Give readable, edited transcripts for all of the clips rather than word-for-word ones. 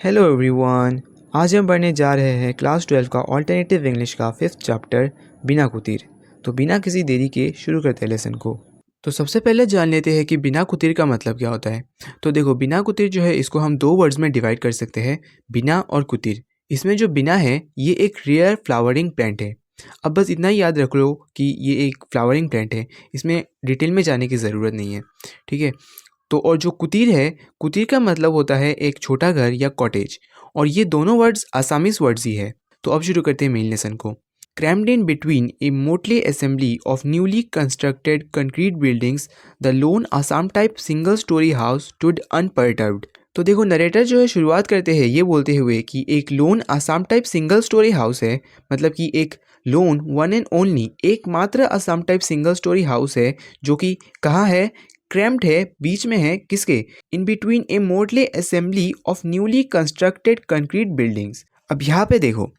Hello everyone. आज हम पढ़ने जा रहे हैं क्लास 12 का ऑल्टरनेटिव इंग्लिश का 5th चैप्टर बिना कुतीर। तो बिना किसी देरी के शुरू करते हैं लेसन को। तो सबसे पहले जान लेते हैं कि बिना कुतीर का मतलब क्या होता है। तो देखो, बिना कुतीर जो है इसको हम दो वर्ड्स में डिवाइड कर सकते हैं, बिना और कुतीर। इसमें जो बिना है ये एक रेयर फ्लावरिंग प्लांट है। अब बस इतना ही याद रख लो कि ये एक फ्लावरिंग प्लांट है, इसमें डिटेल में जाने की ज़रूरत नहीं है, ठीक है। तो और जो कुतीर है, कुतीर का मतलब होता है एक छोटा घर या कॉटेज, और ये दोनों वर्ड्स आसामीज वर्ड्स ही है। तो अब शुरू करते हैं मेन लेसन को। Crammed in between a motley assembly of newly constructed concrete buildings, the lone Assam-type single-story house stood unperturbed. तो देखो, नरेटर जो है शुरुआत करते हैं ये बोलते हुए कि एक loan Assam type single storey house है, मतलब कि एक लोन वन एंड ओनली एकमात्र Assam type single storey house है, जो कि कहाँ है, क्रैम्प्ड है, बीच में है, किसके, in between a motley assembly of newly constructed concrete buildings. अब यहाँ पे देखो,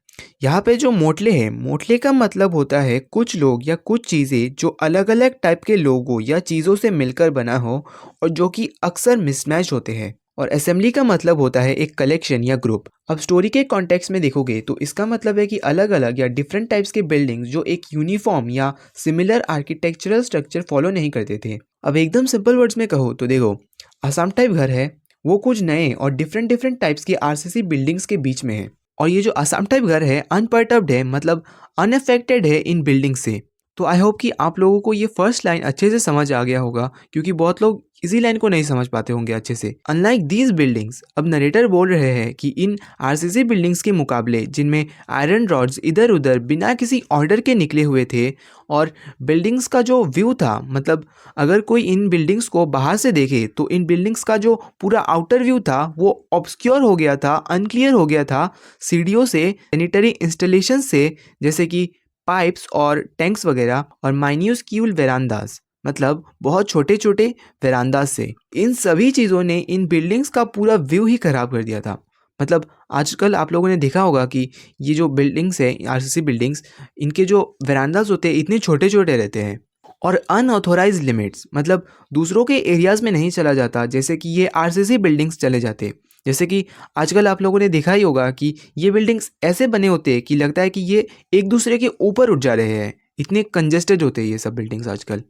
यहाँ पे जो मोटले है, मोटले का मतलब होता है कुछ लोग या कुछ चीज़ें जो अलग अलग टाइप के लोगों या चीज़ों से मिलकर बना हो और जो कि अक्सर मिसमैच होते हैं। और असेंबली का मतलब होता है एक कलेक्शन या ग्रुप। अब स्टोरी के कॉन्टेक्स्ट में देखोगे तो इसका मतलब है कि अलग अलग या डिफरेंट टाइप्स के बिल्डिंग्स जो एक यूनिफॉर्म या सिमिलर आर्किटेक्चरल स्ट्रक्चर फॉलो नहीं करते थे। अब एकदम सिंपल वर्ड्स में कहो तो देखो, आसाम टाइप घर है वो कुछ नए और डिफरेंट डिफरेंट टाइप्स की आरसीसी बिल्डिंग्स के बीच में है, और ये जो आसाम टाइप घर है अनपर्टर्ब्ड है, मतलब अनअफेक्टेड है इन बिल्डिंग से। तो आई होप कि आप लोगों को ये फर्स्ट लाइन अच्छे से समझ आ गया होगा, क्योंकि बहुत लोग इसी लाइन को नहीं समझ पाते होंगे अच्छे से। अनलाइक दीज बिल्डिंग्स, अब नरेटर बोल रहे हैं कि इन आरसीसी बिल्डिंग्स के मुकाबले जिनमें आयरन रॉड्स इधर उधर बिना किसी ऑर्डर के निकले हुए थे, और बिल्डिंग्स का जो व्यू था, मतलब अगर कोई इन बिल्डिंग्स को बाहर से देखे तो इन बिल्डिंग्स का जो पूरा आउटर व्यू था वो ऑब्सक्योर हो गया था, अनक्लियर हो गया था सीढ़ियों से, सैनिटरी इंस्टॉलेशन से, जैसे कि पाइप्स और टैंक्स वगैरह, और माइन्यूस्क्यूल वेरांडास, मतलब बहुत छोटे छोटे वेरांडास से। इन सभी चीज़ों ने इन बिल्डिंग्स का पूरा व्यू ही खराब कर दिया था। मतलब आजकल आप लोगों ने देखा होगा कि ये जो बिल्डिंग्स है, आरसीसी बिल्डिंग्स, इनके जो वेरांडास होते हैं इतने छोटे छोटे रहते हैं, और अनऑथोराइज लिमिट्स, मतलब दूसरों के एरियाज़ में नहीं चला जाता, जैसे कि ये आरसीसी बिल्डिंग्स चले जाते। जैसे कि आजकल आप लोगों ने देखा ही होगा कि ये बिल्डिंग्स ऐसे बने होते हैं कि लगता है कि ये एक दूसरे के ऊपर उठ जा रहे हैं, इतने कंजेस्टेड होते हैं ये सब बिल्डिंग्स आजकल।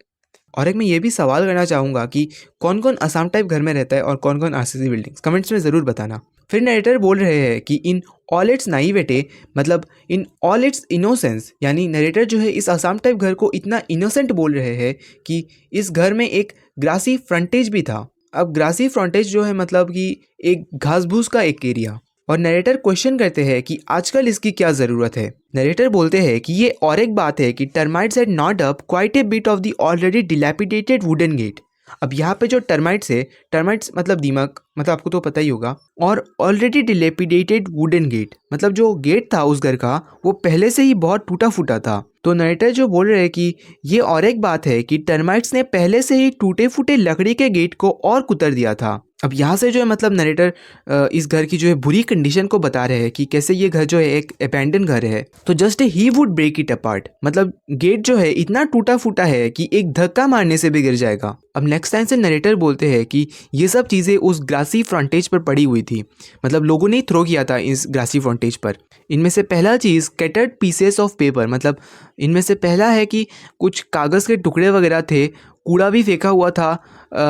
और एक मैं ये भी सवाल करना चाहूँगा कि कौन कौन असम टाइप घर में रहता है और कौन कौन आरसीसी बिल्डिंग्स, कमेंट्स में ज़रूर बताना। फिर नरेटर बोल रहे हैं कि इन ऑल इट्स नाइवेटे, मतलब इन ऑल इट्स इनोसेंस, यानी नरेटर जो है इस असम टाइप घर को इतना इनोसेंट बोल रहे हैं कि इस घर में एक ग्रासी फ्रंटेज भी था। अब ग्रासी फ्रंटेज जो है मतलब कि एक घास भूस का एक एरिया। और नरेटर क्वेश्चन करते हैं कि आजकल इसकी क्या ज़रूरत है। नरेटर बोलते हैं कि ये और एक बात है कि termites had not up quite a bit of the already dilapidated wooden gate. अब यहाँ पे जो टर्माइट्स है, टर्माइट्स मतलब दीमक, मतलब आपको तो पता ही होगा, और ऑलरेडी डिलेपिडेटेड वुडन गेट, मतलब जो गेट था उस घर का वो पहले से ही बहुत टूटा फूटा था। तो नरेटर जो बोल रहे हैं कि ये और एक बात है कि टर्माइट्स ने पहले से ही टूटे फूटे लकड़ी के गेट को और कुतर दिया था। अब यहाँ से जो है मतलब नरेटर इस घर की जो है बुरी कंडीशन को बता रहे हैं कि कैसे ये घर जो है एक अबैंडन घर है। तो just he would break it apart, मतलब गेट जो है इतना टूटा फूटा है कि एक धक्का मारने से भी गिर जाएगा। अब नेक्स्ट टाइम से नरेटर बोलते हैं कि ये सब चीज़ें उस ग्रासी फ्रंटेज पर पड़ी हुई थी, मतलब लोगों ने थ्रो किया था इस ग्रासी फ्रंटेज पर। इनमें से पहला चीज़ कैटर्ड पीसेस ऑफ पेपर, मतलब इनमें से पहला है कि कुछ कागज़ के टुकड़े वगैरह थे, कूड़ा भी फेंका हुआ था,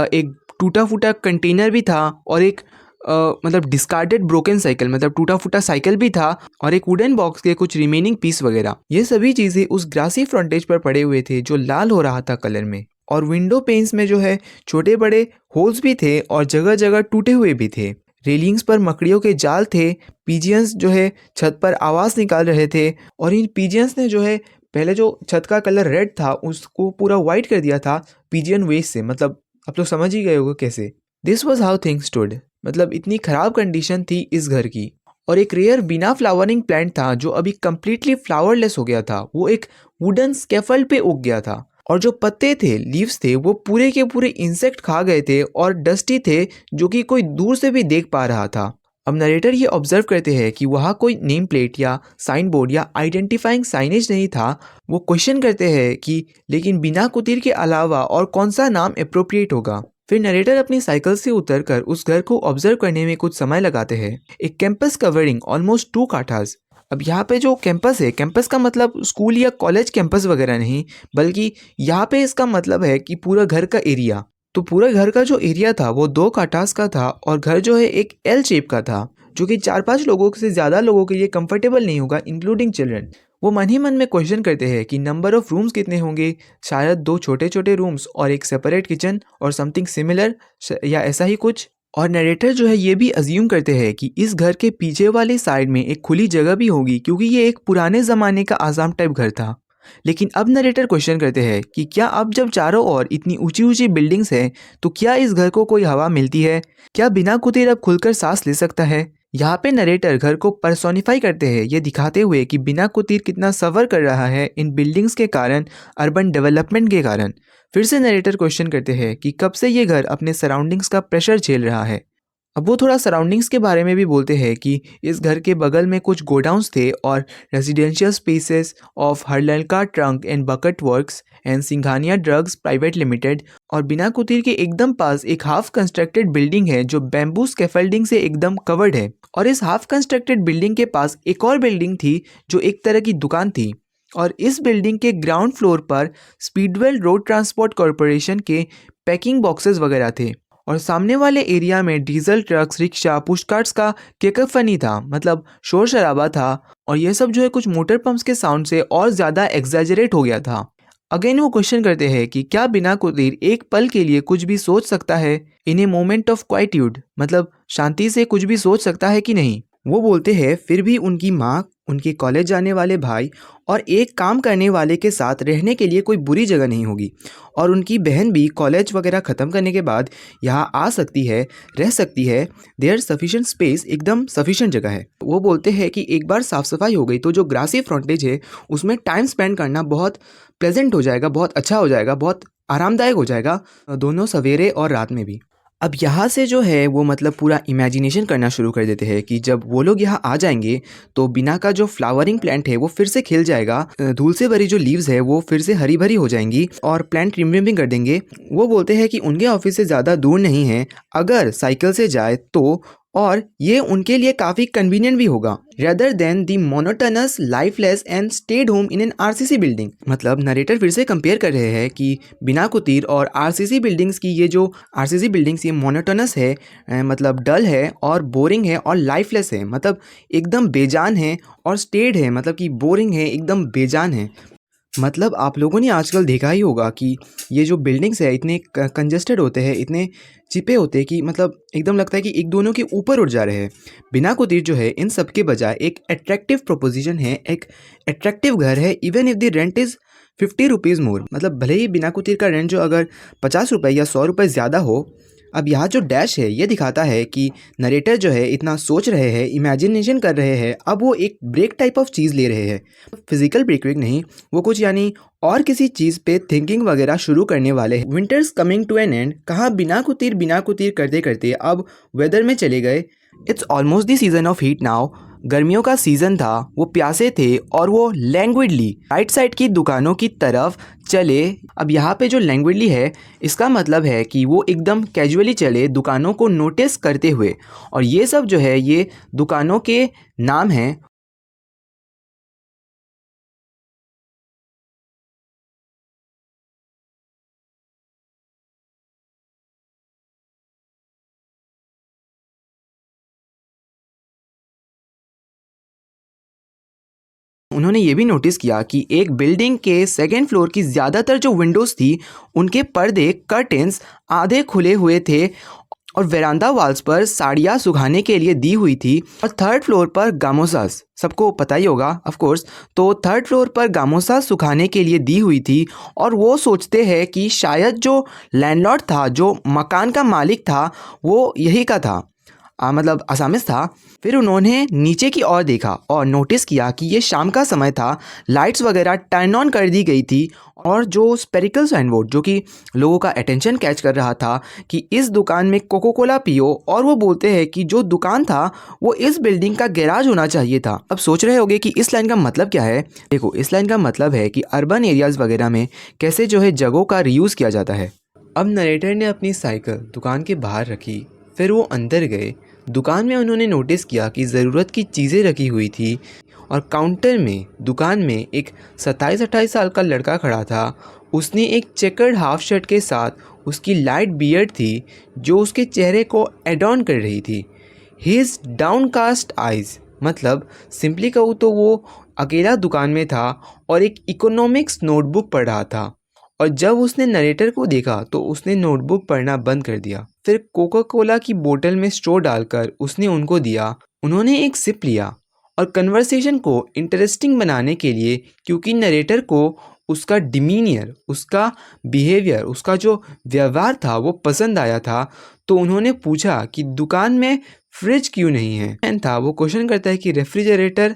एक टूटा फूटा कंटेनर भी था, और एक मतलब डिस्कार्डेड ब्रोकन साइकिल, मतलब टूटा फूटा साइकिल भी था, और एक वुडन बॉक्स के कुछ रिमेनिंग पीस वगैरह। ये सभी चीज़ें उस ग्रासी फ्रंटेज पर पड़े हुए थे जो लाल हो रहा था कलर में। और विंडो पेन्स में जो है छोटे बड़े होल्स भी थे और जगह जगह टूटे हुए भी थे। रेलिंग्स पर मकड़ियों के जाल थे। पिजियंस जो है छत पर आवाज़ निकाल रहे थे, और इन पिजियंस ने जो है पहले जो छत का कलर रेड था उसको पूरा वाइट कर दिया था पिजियन वेस्ट से। मतलब आप लोग समझ ही गए होगे कैसे। This was how things stood, मतलब इतनी ख़राब कंडीशन थी इस घर की। और एक रेयर बिना फ्लावरिंग प्लांट था जो अभी कम्प्लीटली फ्लावरलेस हो गया था, वो एक वुडन स्कैफल्ड पे उग गया था, और जो पत्ते थे, लीव्स थे, वो पूरे के पूरे इंसेक्ट खा गए थे और डस्टी थे, जो कि कोई दूर से भी देख पा रहा था। अब नरेटर ये ऑब्जर्व करते हैं कि वहाँ कोई नेम प्लेट या साइन बोर्ड या आइडेंटिफाइंग साइनेज नहीं था। वो क्वेश्चन करते हैं कि लेकिन बिना कुतीर के अलावा और कौन सा नाम अप्रोप्रिएट होगा। फिर नरेटर अपनी साइकिल से उतरकर उस घर को ऑब्जर्व करने में कुछ समय लगाते हैं। एक कैंपस कवरिंग ऑलमोस्ट 2 काठास। अब यहाँ पे जो कैंपस है, कैंपस का मतलब स्कूल या कॉलेज कैंपस वगैरह नहीं, बल्कि यहाँ पे इसका मतलब है कि पूरा घर का एरिया। तो पूरा घर का जो एरिया था वो 2 काठास का था और घर जो है एक एल शेप का था, जो कि 4-5 लोगों से ज़्यादा लोगों के लिए कंफर्टेबल नहीं होगा, इंक्लूडिंग चिल्ड्रन। वो मन ही मन में क्वेश्चन करते हैं कि नंबर ऑफ रूम्स कितने होंगे, शायद 2 छोटे छोटे रूम्स और एक सेपरेट किचन और समथिंग सिमिलर या ऐसा ही कुछ। और नरेटर जो है ये भी अज्यूम करते हैं कि इस घर के पीछे वाली साइड में एक खुली जगह भी होगी, क्योंकि ये एक पुराने ज़माने का आसाम टाइप घर था। लेकिन अब नरेटर क्वेश्चन करते हैं कि क्या अब जब चारों ओर इतनी ऊंची ऊंची बिल्डिंग्स हैं तो क्या इस घर को कोई हवा मिलती है, क्या बिना कुतीर अब खुलकर सांस ले सकता है। यहाँ पे नरेटर घर को पर्सोनिफाई करते हैं, ये दिखाते हुए कि बिना कुतीर कितना सफ़र कर रहा है इन बिल्डिंग्स के कारण, अर्बन डेवलपमेंट के कारण। फिर से नरेटर क्वेश्चन करते हैं कि कब से ये घर अपने सराउंडिंग्स का प्रेशर झेल रहा है। अब वो थोड़ा सराउंडिंग्स के बारे में भी बोलते हैं कि इस घर के बगल में कुछ गोडाउन्स थे और residential spaces of Harlalka trunk and bucket works and Singhania drugs private limited. और बिना कुतीर के एकदम पास एक हाफ कंस्ट्रक्टेड बिल्डिंग है जो बैम्बू स्कैफोल्डिंग से एकदम कवर्ड है। और इस हाफ कंस्ट्रक्टेड बिल्डिंग के पास एक और बिल्डिंग थी जो एक तरह की दुकान थी। और इस बिल्डिंग के ग्राउंड फ्लोर पर स्पीडवेल रोड ट्रांसपोर्ट कॉरपोरेशन के पैकिंग बॉक्सेस वगैरह थे। और सामने वाले एरिया में डीजल ट्रक्स, रिक्शा, पुशकार्ट्स का केकफनी था, मतलब शोर शराबा था। और ये सब जो है कुछ मोटर पंप्स के साउंड से और ज़्यादा एग्जैजरेट हो गया था। अगेन वो क्वेश्चन करते हैं कि क्या बिना कुतीर एक पल के लिए कुछ भी सोच सकता है, इन ए मोमेंट ऑफ क्वाइट्यूड, मतलब शांति से कुछ भी सोच सकता है कि नहीं। वो बोलते हैं फिर भी उनकी माँ, उनके कॉलेज जाने वाले भाई और एक काम करने वाले के साथ रहने के लिए कोई बुरी जगह नहीं होगी। और उनकी बहन भी कॉलेज वगैरह ख़त्म करने के बाद यहाँ आ सकती है, रह सकती है। देयर सफिशेंट स्पेस, एकदम सफिशेंट जगह है। वो बोलते हैं कि एक बार साफ़ सफाई हो गई तो जो ग्रासी फ्रंटेज है उसमें टाइम स्पेंड करना बहुत प्लेजेंट हो जाएगा, बहुत अच्छा हो जाएगा, बहुत आरामदायक हो जाएगा, दोनों सवेरे और रात में भी। अब यहाँ से जो है वो मतलब पूरा इमेजिनेशन करना शुरू कर देते हैं कि जब वो लोग यहाँ आ जाएंगे तो बिना का जो फ्लावरिंग प्लांट है वो फिर से खिल जाएगा, धूल से भरी जो लीव्स है वो फिर से हरी भरी हो जाएंगी और प्लांट रिम्बिंग कर देंगे। वो बोलते हैं कि उनके ऑफिस से ज़्यादा दूर नहीं है अगर साइकिल से जाए तो, और ये उनके लिए काफ़ी कन्वीनियंट भी होगा, rather than the monotonous lifeless and stayed home in an RCC building. मतलब नरेटर फिर से कंपेयर कर रहे हैं कि बिना कुतीर और आरसीसी बिल्डिंग्स की ये जो आरसीसी बिल्डिंग्स ये मोनोटनस है, मतलब डल है और बोरिंग है और लाइफलेस है, मतलब एकदम बेजान है, और स्टेड है मतलब कि बोरिंग है, एकदम बेजान है। मतलब आप लोगों ने आजकल देखा ही होगा कि ये जो बिल्डिंग्स है इतने कंजेस्टेड होते हैं, इतने चिपे होते हैं कि मतलब एकदम लगता है कि एक दोनों के ऊपर उठ जा रहे हैं। बिना कुतीर जो है इन सब के बजाय एक अट्रैक्टिव प्रोपोजिशन है, एक अट्रैक्टिव घर है, even if the rent is 50 rupees मोर। मतलब भले ही बिना कुतीर का रेंट जो अगर 50 रुपये या 100 रुपये ज़्यादा हो। अब यहाँ जो डैश है ये दिखाता है कि नरेटर जो है इतना सोच रहे हैं, इमेजिनेशन कर रहे हैं, अब वो एक ब्रेक टाइप ऑफ चीज़ ले रहे हैं, फिजिकल ब्रेक नहीं, वो कुछ यानी और किसी चीज़ पे थिंकिंग वगैरह शुरू करने वाले हैं। Winter's coming to an end, कहा बिना कुतीर करते करते अब वेदर में चले गए। It's almost the season of heat now, गर्मियों का सीज़न था। वो प्यासे थे और वो लैंग्विडली राइट साइड की दुकानों की तरफ चले। अब यहाँ पे जो लैंग्विडली है इसका मतलब है कि वो एकदम कैजुअली चले, दुकानों को नोटिस करते हुए। और ये सब जो है ये दुकानों के नाम हैं। उन्होंने ये भी नोटिस किया कि एक बिल्डिंग के सेकेंड फ्लोर की ज़्यादातर जो विंडोज़ थी उनके पर्दे, कर्टेंस आधे खुले हुए थे और वेरांडा वॉल्स पर साड़ियाँ सुखाने के लिए दी हुई थी। और थर्ड फ्लोर पर गामोसास, सबको पता ही होगा ऑफ कोर्स, तो थर्ड फ्लोर पर गामोसास सुखाने के लिए दी हुई थी। और वो सोचते हैं कि शायद जो लैंडलॉर्ड था, जो मकान का मालिक था, वो यही का था, मतलब असामिस था। फिर उन्होंने नीचे की ओर देखा और नोटिस किया कि ये शाम का समय था, लाइट्स वगैरह टर्न ऑन कर दी गई थी। और जो स्पेरिकल साइन बोर्ड जो कि लोगों का अटेंशन कैच कर रहा था कि इस दुकान में कोको कोला पियो, और वो बोलते हैं कि जो दुकान था वो इस बिल्डिंग का गैराज होना चाहिए था। अब सोच रहे होंगे कि इस लाइन का मतलब क्या है। देखो, इस लाइन का मतलब है कि अर्बन एरियाज़ वगैरह में कैसे जो है जगहों का रीयूज़ किया जाता है। अब नरेटर ने अपनी साइकिल दुकान के बाहर रखी। फिर वो अंदर गए। दुकान में उन्होंने नोटिस किया कि ज़रूरत की चीज़ें रखी हुई थी और काउंटर में दुकान में एक 27-28 साल का लड़का खड़ा था। उसने एक चेकर्ड हाफ शर्ट के साथ उसकी लाइट बियर्ड थी जो उसके चेहरे को एडॉर्न कर रही थी। हिज डाउनकास्ट आइज़, मतलब सिंपली कहूँ तो वो अकेला दुकान में था और एक इकोनॉमिक्स नोटबुक पढ़ रहा था। और जब उसने नरेटर को देखा तो उसने नोटबुक पढ़ना बंद कर दिया। फिर कोका कोला की बोतल में स्ट्रॉ डालकर उसने उनको दिया। उन्होंने एक सिप लिया और कन्वर्सेशन को इंटरेस्टिंग बनाने के लिए, क्योंकि नरेटर को उसका डिमीनियर, उसका बिहेवियर, उसका जो व्यवहार था वो पसंद आया था, तो उन्होंने पूछा कि दुकान में फ्रिज क्यों नहीं है। था वो क्वेश्चन करता है कि रेफ्रिजरेटर।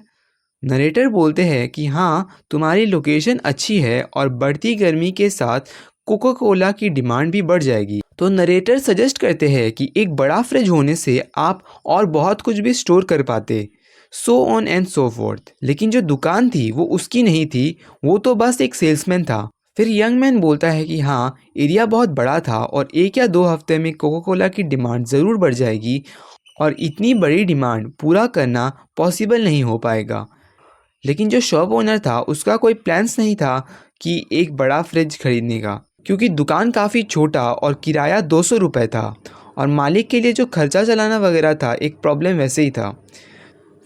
नरेटर बोलते हैं कि हाँ, तुम्हारी लोकेशन अच्छी है और बढ़ती गर्मी के साथ कोका कोला की डिमांड भी बढ़ जाएगी। तो नरेटर सजेस्ट करते हैं कि एक बड़ा फ्रिज होने से आप और बहुत कुछ भी स्टोर कर पाते, so on and so fourth. लेकिन जो दुकान थी वो उसकी नहीं थी, वो तो बस एक सेल्समैन था। फिर यंग मैन बोलता है कि हाँ, एरिया बहुत बड़ा था और 1 या 2 हफ्ते में कोका कोला की डिमांड ज़रूर बढ़ जाएगी और इतनी बड़ी डिमांड पूरा करना पॉसिबल नहीं हो पाएगा। लेकिन जो शॉप ओनर था उसका कोई प्लान्स नहीं था कि एक बड़ा फ्रिज खरीदने का, क्योंकि दुकान काफ़ी छोटा और किराया 200 रुपये था और मालिक के लिए जो खर्चा चलाना वगैरह था एक प्रॉब्लम वैसे ही था।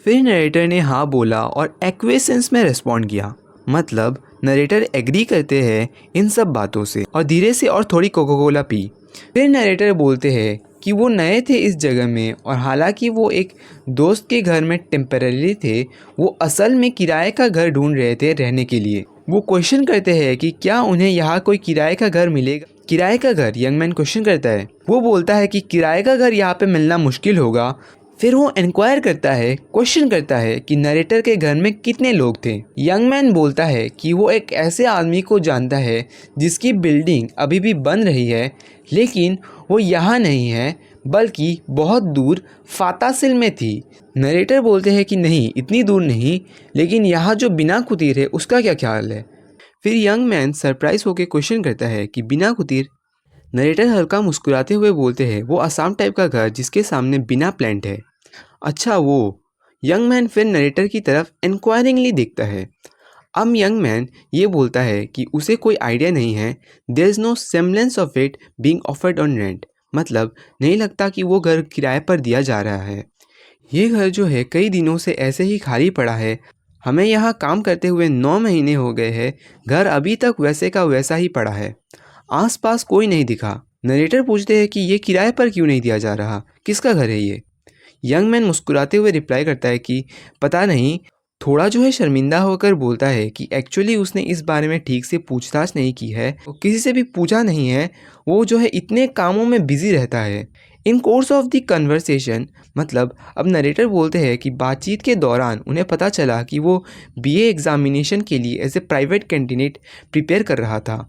फिर नरेटर ने हाँ बोला और एक्वेसेंस में रिस्पॉन्ड किया, मतलब नरेटर एग्री करते हैं इन सब बातों से और धीरे से और थोड़ी कोका कोला पी। फिर नरेटर बोलते हैं कि वो नए थे इस जगह में और हालांकि वो एक दोस्त के घर में टेम्पररी थे, वो असल में किराए का घर ढूंढ रहे थे रहने के लिए। वो क्वेश्चन करते हैं कि क्या उन्हें यहाँ कोई किराए का घर मिलेगा। किराए का घर, यंग मैन क्वेश्चन करता है। वो बोलता है कि किराए का घर यहाँ पे मिलना मुश्किल होगा। फिर वो इंक्वायर करता है, क्वेश्चन करता है कि नरेटर के घर में कितने लोग थे। यंग मैन बोलता है कि वो एक ऐसे आदमी को जानता है जिसकी बिल्डिंग अभी भी बन रही है, लेकिन वो यहाँ नहीं है बल्कि बहुत दूर फातासिल में थी। नरेटर बोलते हैं कि नहीं, इतनी दूर नहीं, लेकिन यहाँ जो बिना कुतीर है उसका क्या ख्याल है। फिर यंग मैन सरप्राइज होकर क्वेश्चन करता है कि बिना कुतीर। नरेटर हल्का मुस्कुराते हुए बोलते हैं वो आसाम टाइप का घर जिसके सामने बिना प्लांट है। अच्छा वो। यंग मैन फिर नरेटर की तरफ इंक्वायरिंगली देखता है। अब यंग मैन ये बोलता है कि उसे कोई आइडिया नहीं है। There is no semblance of it being offered on rent, मतलब नहीं लगता कि वो घर किराए पर दिया जा रहा है। ये घर जो है कई दिनों से ऐसे ही खाली पड़ा है। हमें यहाँ काम करते हुए 9 महीने हो गए हैं, घर अभी तक वैसे का वैसा ही पड़ा है। आसपास कोई नहीं दिखा। नरेटर पूछते हैं कि ये किराए पर क्यों नहीं दिया जा रहा, किसका घर है ये। यंग मैन मुस्कुराते हुए रिप्लाई करता है कि पता नहीं। थोड़ा जो है शर्मिंदा होकर बोलता है कि एक्चुअली उसने इस बारे में ठीक से पूछताछ नहीं की है, किसी से भी पूछा नहीं है, वो जो है इतने कामों में बिजी रहता है। इन कोर्स ऑफ द कन्वर्सेशन, मतलब अब नरेटर बोलते हैं कि बातचीत के दौरान उन्हें पता चला कि वो बीए एग्जामिनेशन के लिए as a private candidate prepare कर रहा था।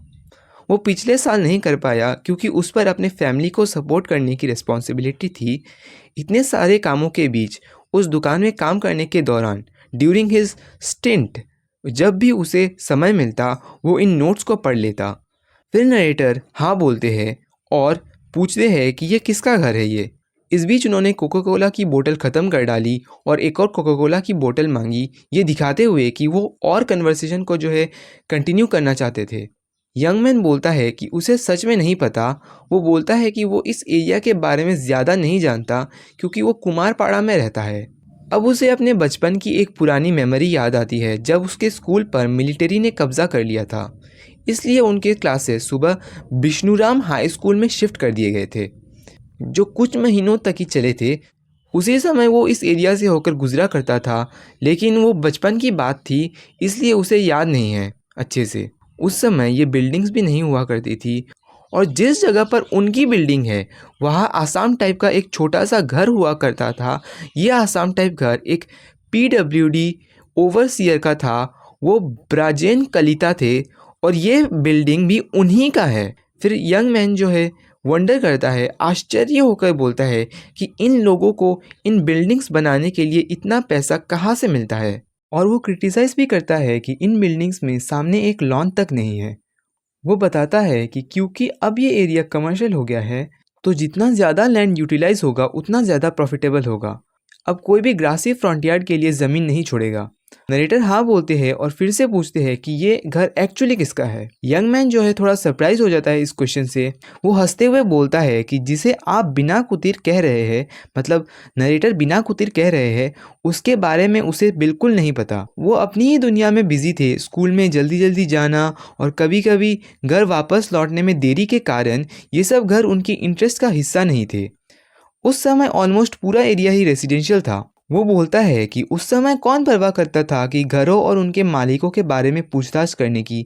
वो पिछले साल नहीं कर पाया क्योंकि उस पर अपने फैमिली को सपोर्ट करने की रिस्पॉन्सिबिलिटी थी। इतने सारे कामों के बीच उस दुकान में काम करने के दौरान ड्यूरिंग हिज स्टिंट, जब भी उसे समय मिलता वो इन नोट्स को पढ़ लेता। फिर नरेटर हाँ बोलते हैं और पूछते हैं कि ये किसका घर है ये। इस बीच उन्होंने कोका कोला की बोतल ख़त्म कर डाली और एक और कोका कोला की बोतल मांगी, ये दिखाते हुए कि वो और कन्वर्सेशन को जो है कंटिन्यू करना चाहते थे। यंग मैन बोलता है कि उसे सच में नहीं पता। वो बोलता है कि वो इस एरिया के बारे में ज़्यादा नहीं जानता क्योंकि वो कुमारपाड़ा में रहता है। अब उसे अपने बचपन की एक पुरानी मेमोरी याद आती है जब उसके स्कूल पर मिलिट्री ने कब्ज़ा कर लिया था, इसलिए उनके क्लासेस सुबह विष्णुराम हाई स्कूल में शिफ्ट कर दिए गए थे, जो कुछ महीनों तक ही चले थे। उसी समय वो इस एरिया से होकर गुजरा करता था, लेकिन वो बचपन की बात थी इसलिए उसे याद नहीं है अच्छे से। उस समय ये बिल्डिंग्स भी नहीं हुआ करती थी और जिस जगह पर उनकी बिल्डिंग है वहाँ आसाम टाइप का एक छोटा सा घर हुआ करता था। ये आसाम टाइप घर एक पीडब्ल्यूडी ओवरसियर का था, वो ब्राजेन कलिता थे और ये बिल्डिंग भी उन्हीं का है। फिर यंग मैन जो है वंडर करता है, आश्चर्य होकर बोलता है कि इन लोगों को इन बिल्डिंग्स बनाने के लिए इतना पैसा कहाँ से मिलता है। और वो क्रिटिसाइज़ भी करता है कि इन बिल्डिंग्स में सामने एक लॉन तक नहीं है। वो बताता है कि क्योंकि अब ये एरिया कमर्शियल हो गया है तो जितना ज़्यादा लैंड यूटिलाइज होगा उतना ज़्यादा प्रॉफिटेबल होगा। अब कोई भी ग्रासी फ्रंट यार्ड के लिए ज़मीन नहीं छोड़ेगा। नरेटर हाँ बोलते हैं और फिर से पूछते हैं कि ये घर एक्चुअली किसका है। यंग मैन जो है थोड़ा सरप्राइज हो जाता है इस क्वेश्चन से। वो हंसते हुए बोलता है कि जिसे आप बिना कुतीर कह रहे हैं, मतलब नरेटर बिना कुतीर कह रहे हैं, उसके बारे में उसे बिल्कुल नहीं पता। वो अपनी ही दुनिया में बिजी थे, स्कूल में जल्दी जल्दी जाना और कभी कभी घर वापस लौटने में देरी के कारण ये सब घर उनकी इंटरेस्ट का हिस्सा नहीं थे। उस समय ऑलमोस्ट पूरा एरिया ही रेसिडेंशियल था। वो बोलता है कि उस समय कौन परवाह करता था कि घरों और उनके मालिकों के बारे में पूछताछ करने की।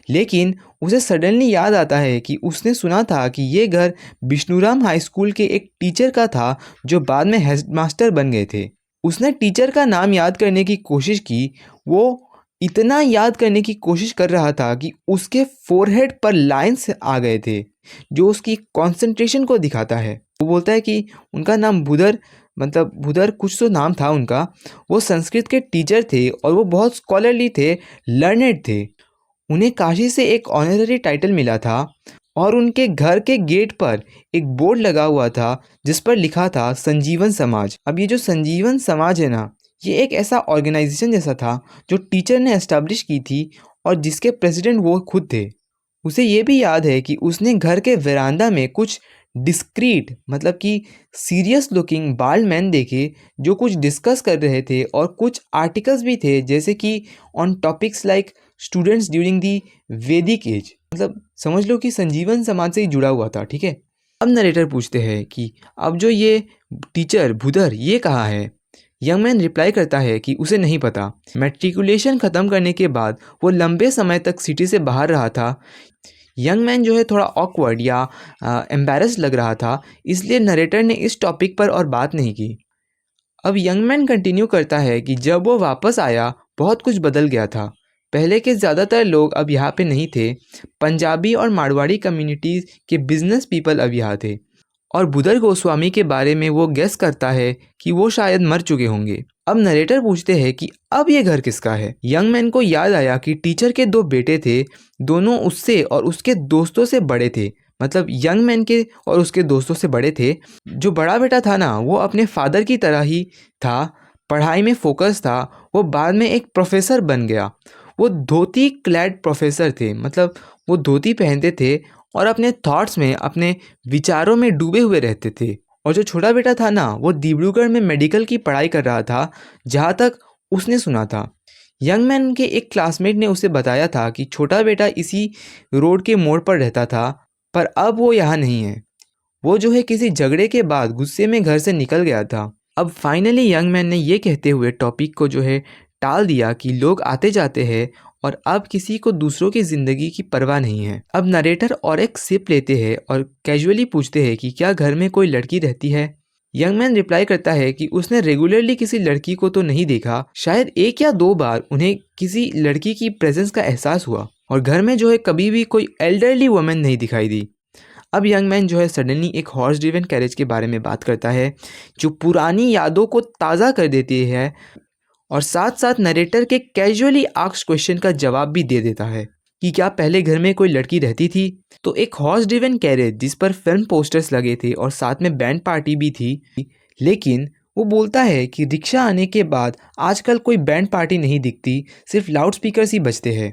लेकिन उसे सडनली याद आता है कि उसने सुना था कि ये घर बिश्नूराम हाई स्कूल के एक टीचर का था जो बाद में हेडमास्टर बन गए थे। उसने टीचर का नाम याद करने की कोशिश की। वो इतना याद करने की कोशिश कर रहा था कि उसके फोरहेड पर लाइंस आ गए थे जो उसकी कंसंट्रेशन को दिखाता है। वो बोलता है कि उनका नाम भूधर, मतलब भूधर कुछ तो नाम था उनका। वो संस्कृत के टीचर थे और वो बहुत स्कॉलरली थे, लर्नेड थे। उन्हें काशी से एक ऑनररी टाइटल मिला था और उनके घर के गेट पर एक बोर्ड लगा हुआ था जिस पर लिखा था संजीवन समाज। अब ये जो संजीवन समाज है ना, ये एक ऐसा ऑर्गेनाइजेशन जैसा था जो टीचर ने एस्टैब्लिश की थी और जिसके प्रेसिडेंट वो खुद थे। उसे ये भी याद है कि उसने घर के वेरांडा में कुछ डिस्क्रीट, मतलब कि सीरियस लुकिंग बाल्ड मैन देखे जो कुछ डिस्कस कर रहे थे और कुछ आर्टिकल्स भी थे जैसे कि on topics like students during the वैदिक एज। मतलब समझ लो कि संजीवन समाज से ही जुड़ा हुआ था, ठीक है। अब नरेटर पूछते हैं कि अब जो ये टीचर भूधर ये कहाँ है। यंग मैन रिप्लाई करता है कि उसे नहीं पता। मैट्रिकुलेशन ख़त्म करने के बाद वो लंबे समय तक सिटी से बाहर रहा था। यंग मैन जो है थोड़ा ऑकवर्ड या एम्बैरस लग रहा था, इसलिए नरेटर ने इस टॉपिक पर और बात नहीं की। अब यंग मैन कंटिन्यू करता है कि जब वो वापस आया बहुत कुछ बदल गया था। पहले के ज़्यादातर लोग अब यहाँ पे नहीं थे। पंजाबी और मारवाड़ी कम्युनिटीज़ के बिजनेस पीपल अब यहाँ थे और बुधर गोस्वामी के बारे में वो गेस करता है कि वो शायद मर चुके होंगे। अब नरेटर पूछते हैं कि अब ये घर किसका है। यंग मैन को याद आया कि टीचर के 2 बेटे थे, दोनों उससे और उसके दोस्तों से बड़े थे। मतलब यंग मैन के और उसके दोस्तों से बड़े थे। जो बड़ा बेटा था ना, वो अपने फादर की तरह ही था, पढ़ाई में फोकस था। वो बाद में एक प्रोफेसर बन गया। वो धोती क्लैड प्रोफेसर थे, मतलब वो धोती पहनते थे और अपने थॉट्स में, अपने विचारों में डूबे हुए रहते थे। और जो छोटा बेटा था ना, वो डिब्रूगढ़ में मेडिकल की पढ़ाई कर रहा था, जहाँ तक उसने सुना था। यंग मैन के एक क्लासमेट ने उसे बताया था कि छोटा बेटा इसी रोड के मोड़ पर रहता था, पर अब वो यहाँ नहीं है। वो जो है किसी झगड़े के बाद गुस्से में घर से निकल गया था। अब फाइनली यंग मैन ने ये कहते हुए टॉपिक को जो है टाल दिया कि लोग आते जाते हैं और अब किसी को दूसरों की ज़िंदगी की परवाह नहीं है। अब नरेटर और एक सिप लेते हैं और कैजुअली पूछते हैं कि क्या घर में कोई लड़की रहती है। यंग मैन रिप्लाई करता है कि उसने रेगुलरली किसी लड़की को तो नहीं देखा, शायद 1 या 2 बार उन्हें किसी लड़की की प्रेजेंस का एहसास हुआ और घर में जो है कभी भी कोई एल्डरली वुमेन नहीं दिखाई दी। अब यंग मैन जो है सडनली एक हॉर्स ड्रिवन कैरेज के बारे में बात करता है जो पुरानी यादों को ताज़ा कर देती है और साथ साथ नरेटर के कैजुअली आस्क्ड क्वेश्चन का जवाब भी दे देता है कि क्या पहले घर में कोई लड़की रहती थी। तो एक हॉर्स ड्रिवन कैरेज जिस पर फिल्म पोस्टर्स लगे थे और साथ में बैंड पार्टी भी थी, लेकिन वो बोलता है कि रिक्शा आने के बाद आजकल कोई बैंड पार्टी नहीं दिखती, सिर्फ लाउड स्पीकर्स ही बजते हैं।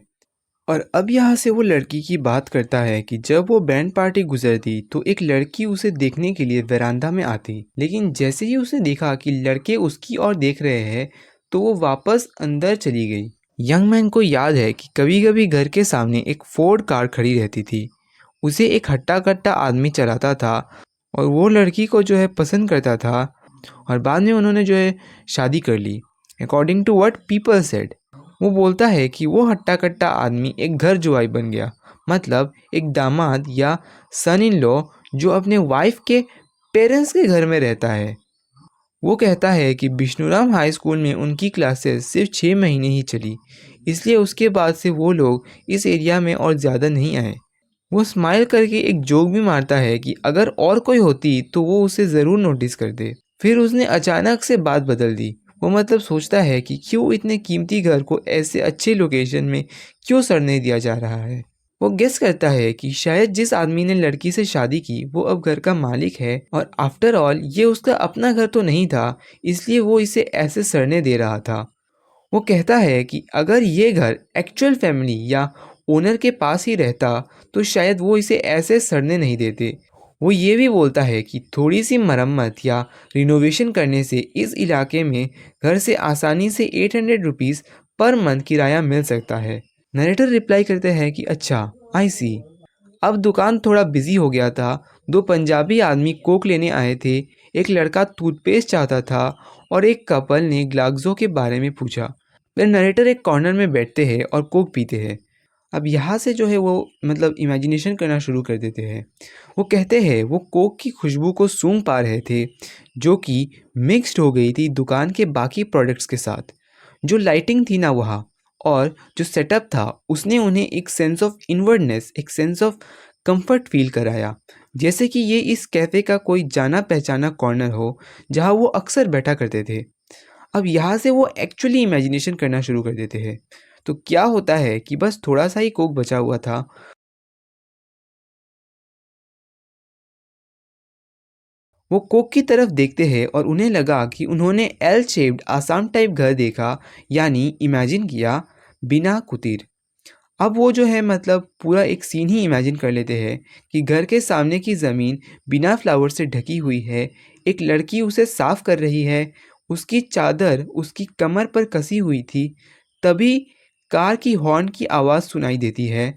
और अब यहाँ से वो लड़की की बात करता है कि जब वो बैंड पार्टी गुजरती तो एक लड़की उसे देखने के लिए वरांदा में आती, लेकिन जैसे ही उसने देखा कि लड़के उसकी ओर देख रहे हैं तो वो वापस अंदर चली गई। यंग मैन को याद है कि कभी कभी घर के सामने एक फोर्ड कार खड़ी रहती थी, उसे एक हट्टा कट्टा आदमी चलाता था और वो लड़की को जो है पसंद करता था और बाद में उन्होंने जो है शादी कर ली, according to what people said. वो बोलता है कि वो हट्टा कट्टा आदमी एक घर जुआई बन गया, मतलब एक दामाद या सन इन लॉ जो अपने वाइफ के पेरेंट्स के घर में रहता है। वो कहता है कि बिश्नूराम हाई स्कूल में उनकी क्लासेस सिर्फ 6 महीने ही चली, इसलिए उसके बाद से वो लोग इस एरिया में और ज़्यादा नहीं आए। वो स्माइल करके एक जोक भी मारता है कि अगर और कोई होती तो वो उसे ज़रूर नोटिस कर दे। फिर उसने अचानक से बात बदल दी। वो मतलब सोचता है कि क्यों इतने कीमती घर को ऐसे अच्छे लोकेशन में क्यों सड़ने दिया जा रहा है। वो गेस करता है कि शायद जिस आदमी ने लड़की से शादी की वो अब घर का मालिक है और आफ्टर ऑल ये उसका अपना घर तो नहीं था, इसलिए वो इसे ऐसे सड़ने दे रहा था। वो कहता है कि अगर ये घर एक्चुअल फैमिली या ओनर के पास ही रहता तो शायद वो इसे ऐसे सड़ने नहीं देते। वो ये भी बोलता है कि थोड़ी सी मरम्मत या रिनोवेशन करने से इस इलाके में घर से आसानी से 800 रुपीज़ पर मंथ किराया मिल सकता है। नरेटर रिप्लाई करते हैं कि अच्छा, आई सी। अब दुकान थोड़ा बिजी हो गया था। दो पंजाबी आदमी कोक लेने आए थे, एक लड़का टूथपेस्ट चाहता था और एक कपल ने ग्लाक्सो के बारे में पूछा। फिर नरेटर एक कॉर्नर में बैठते हैं और कोक पीते हैं। अब यहाँ से जो है वो मतलब इमेजिनेशन करना शुरू कर देते हैं। वो कहते हैं वो कोक की खुशबू को सूंघ पा रहे थे जो कि मिक्स्ड हो गई थी दुकान के बाकी प्रोडक्ट्स के साथ। जो लाइटिंग थी ना वहाँ और जो सेटअप था उसने उन्हें एक सेंस ऑफ इनवर्डनेस, एक सेंस ऑफ कंफर्ट फील कराया, जैसे कि ये इस कैफ़े का कोई जाना पहचाना कॉर्नर हो जहाँ वो अक्सर बैठा करते थे। अब यहाँ से वो एक्चुअली इमेजिनेशन करना शुरू कर देते हैं। तो क्या होता है कि बस थोड़ा सा ही कोक बचा हुआ था। वो कोक की तरफ देखते हैं और उन्हें लगा कि उन्होंने एल शेप्ड आसाम टाइप घर देखा, यानी इमेजिन किया बिना कुतीर। अब वो जो है मतलब पूरा एक सीन ही इमेजिन कर लेते हैं कि घर के सामने की ज़मीन बिना फ्लावर से ढकी हुई है, एक लड़की उसे साफ कर रही है, उसकी चादर उसकी कमर पर कसी हुई थी। तभी कार की हॉर्न की आवाज़ सुनाई देती है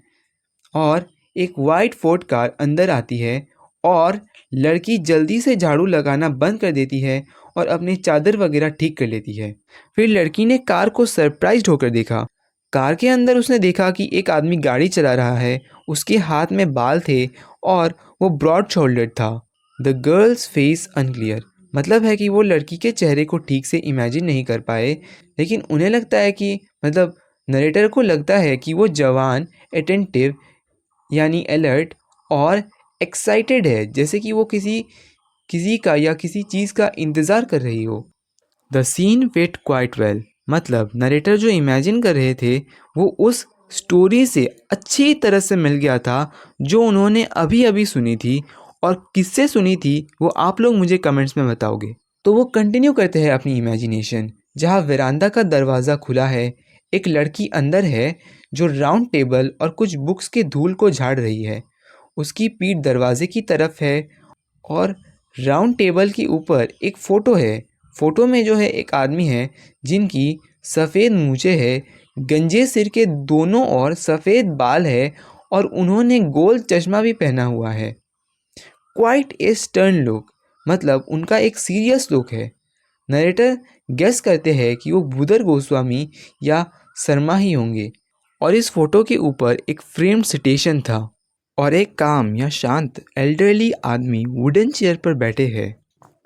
और एक वाइट फोर्ड कार अंदर आती है और लड़की जल्दी से झाड़ू लगाना बंद कर देती है और अपनी चादर वगैरह ठीक कर लेती है। फिर लड़की ने कार को सरप्राइज्ड होकर देखा। कार के अंदर उसने देखा कि एक आदमी गाड़ी चला रहा है, उसके हाथ में बाल थे और वो ब्रॉड शोल्डर्ड था। द गर्ल्स फेस अनक्लियर, मतलब है कि वो लड़की के चेहरे को ठीक से इमेजिन नहीं कर पाए, लेकिन उन्हें लगता है कि मतलब नरेटर को लगता है कि वो जवान, अटेंटिव यानी अलर्ट और एक्साइटेड है, जैसे कि वो किसी किसी का या किसी चीज़ का इंतज़ार कर रही हो। The scene fit quite well, मतलब नरेटर जो इमेजिन कर रहे थे वो उस स्टोरी से अच्छी तरह से मिल गया था जो उन्होंने अभी अभी सुनी थी। और किससे सुनी थी वो आप लोग मुझे कमेंट्स में बताओगे। तो वो कंटिन्यू करते हैं अपनी इमेजिनेशन। जहाँ वेरांडा का दरवाज़ा खुला है, एक लड़की अंदर है जो राउंड टेबल और कुछ बुक्स के धूल को झाड़ रही है। उसकी पीठ दरवाजे की तरफ है और राउंड टेबल के ऊपर एक फ़ोटो है। फ़ोटो में जो है एक आदमी है जिनकी सफ़ेद मूछें है, गंजे सिर के दोनों ओर सफ़ेद बाल है और उन्होंने गोल चश्मा भी पहना हुआ है। क्वाइट ए स्टर्न लुक, मतलब उनका एक सीरियस लुक है। नरेटर गेस करते हैं कि वो बुदर गोस्वामी या शर्मा ही होंगे। और इस फोटो के ऊपर एक फ्रेम्ड स्टेशन था और एक काम या शांत एल्डरली आदमी वुडन चेयर पर बैठे हैं।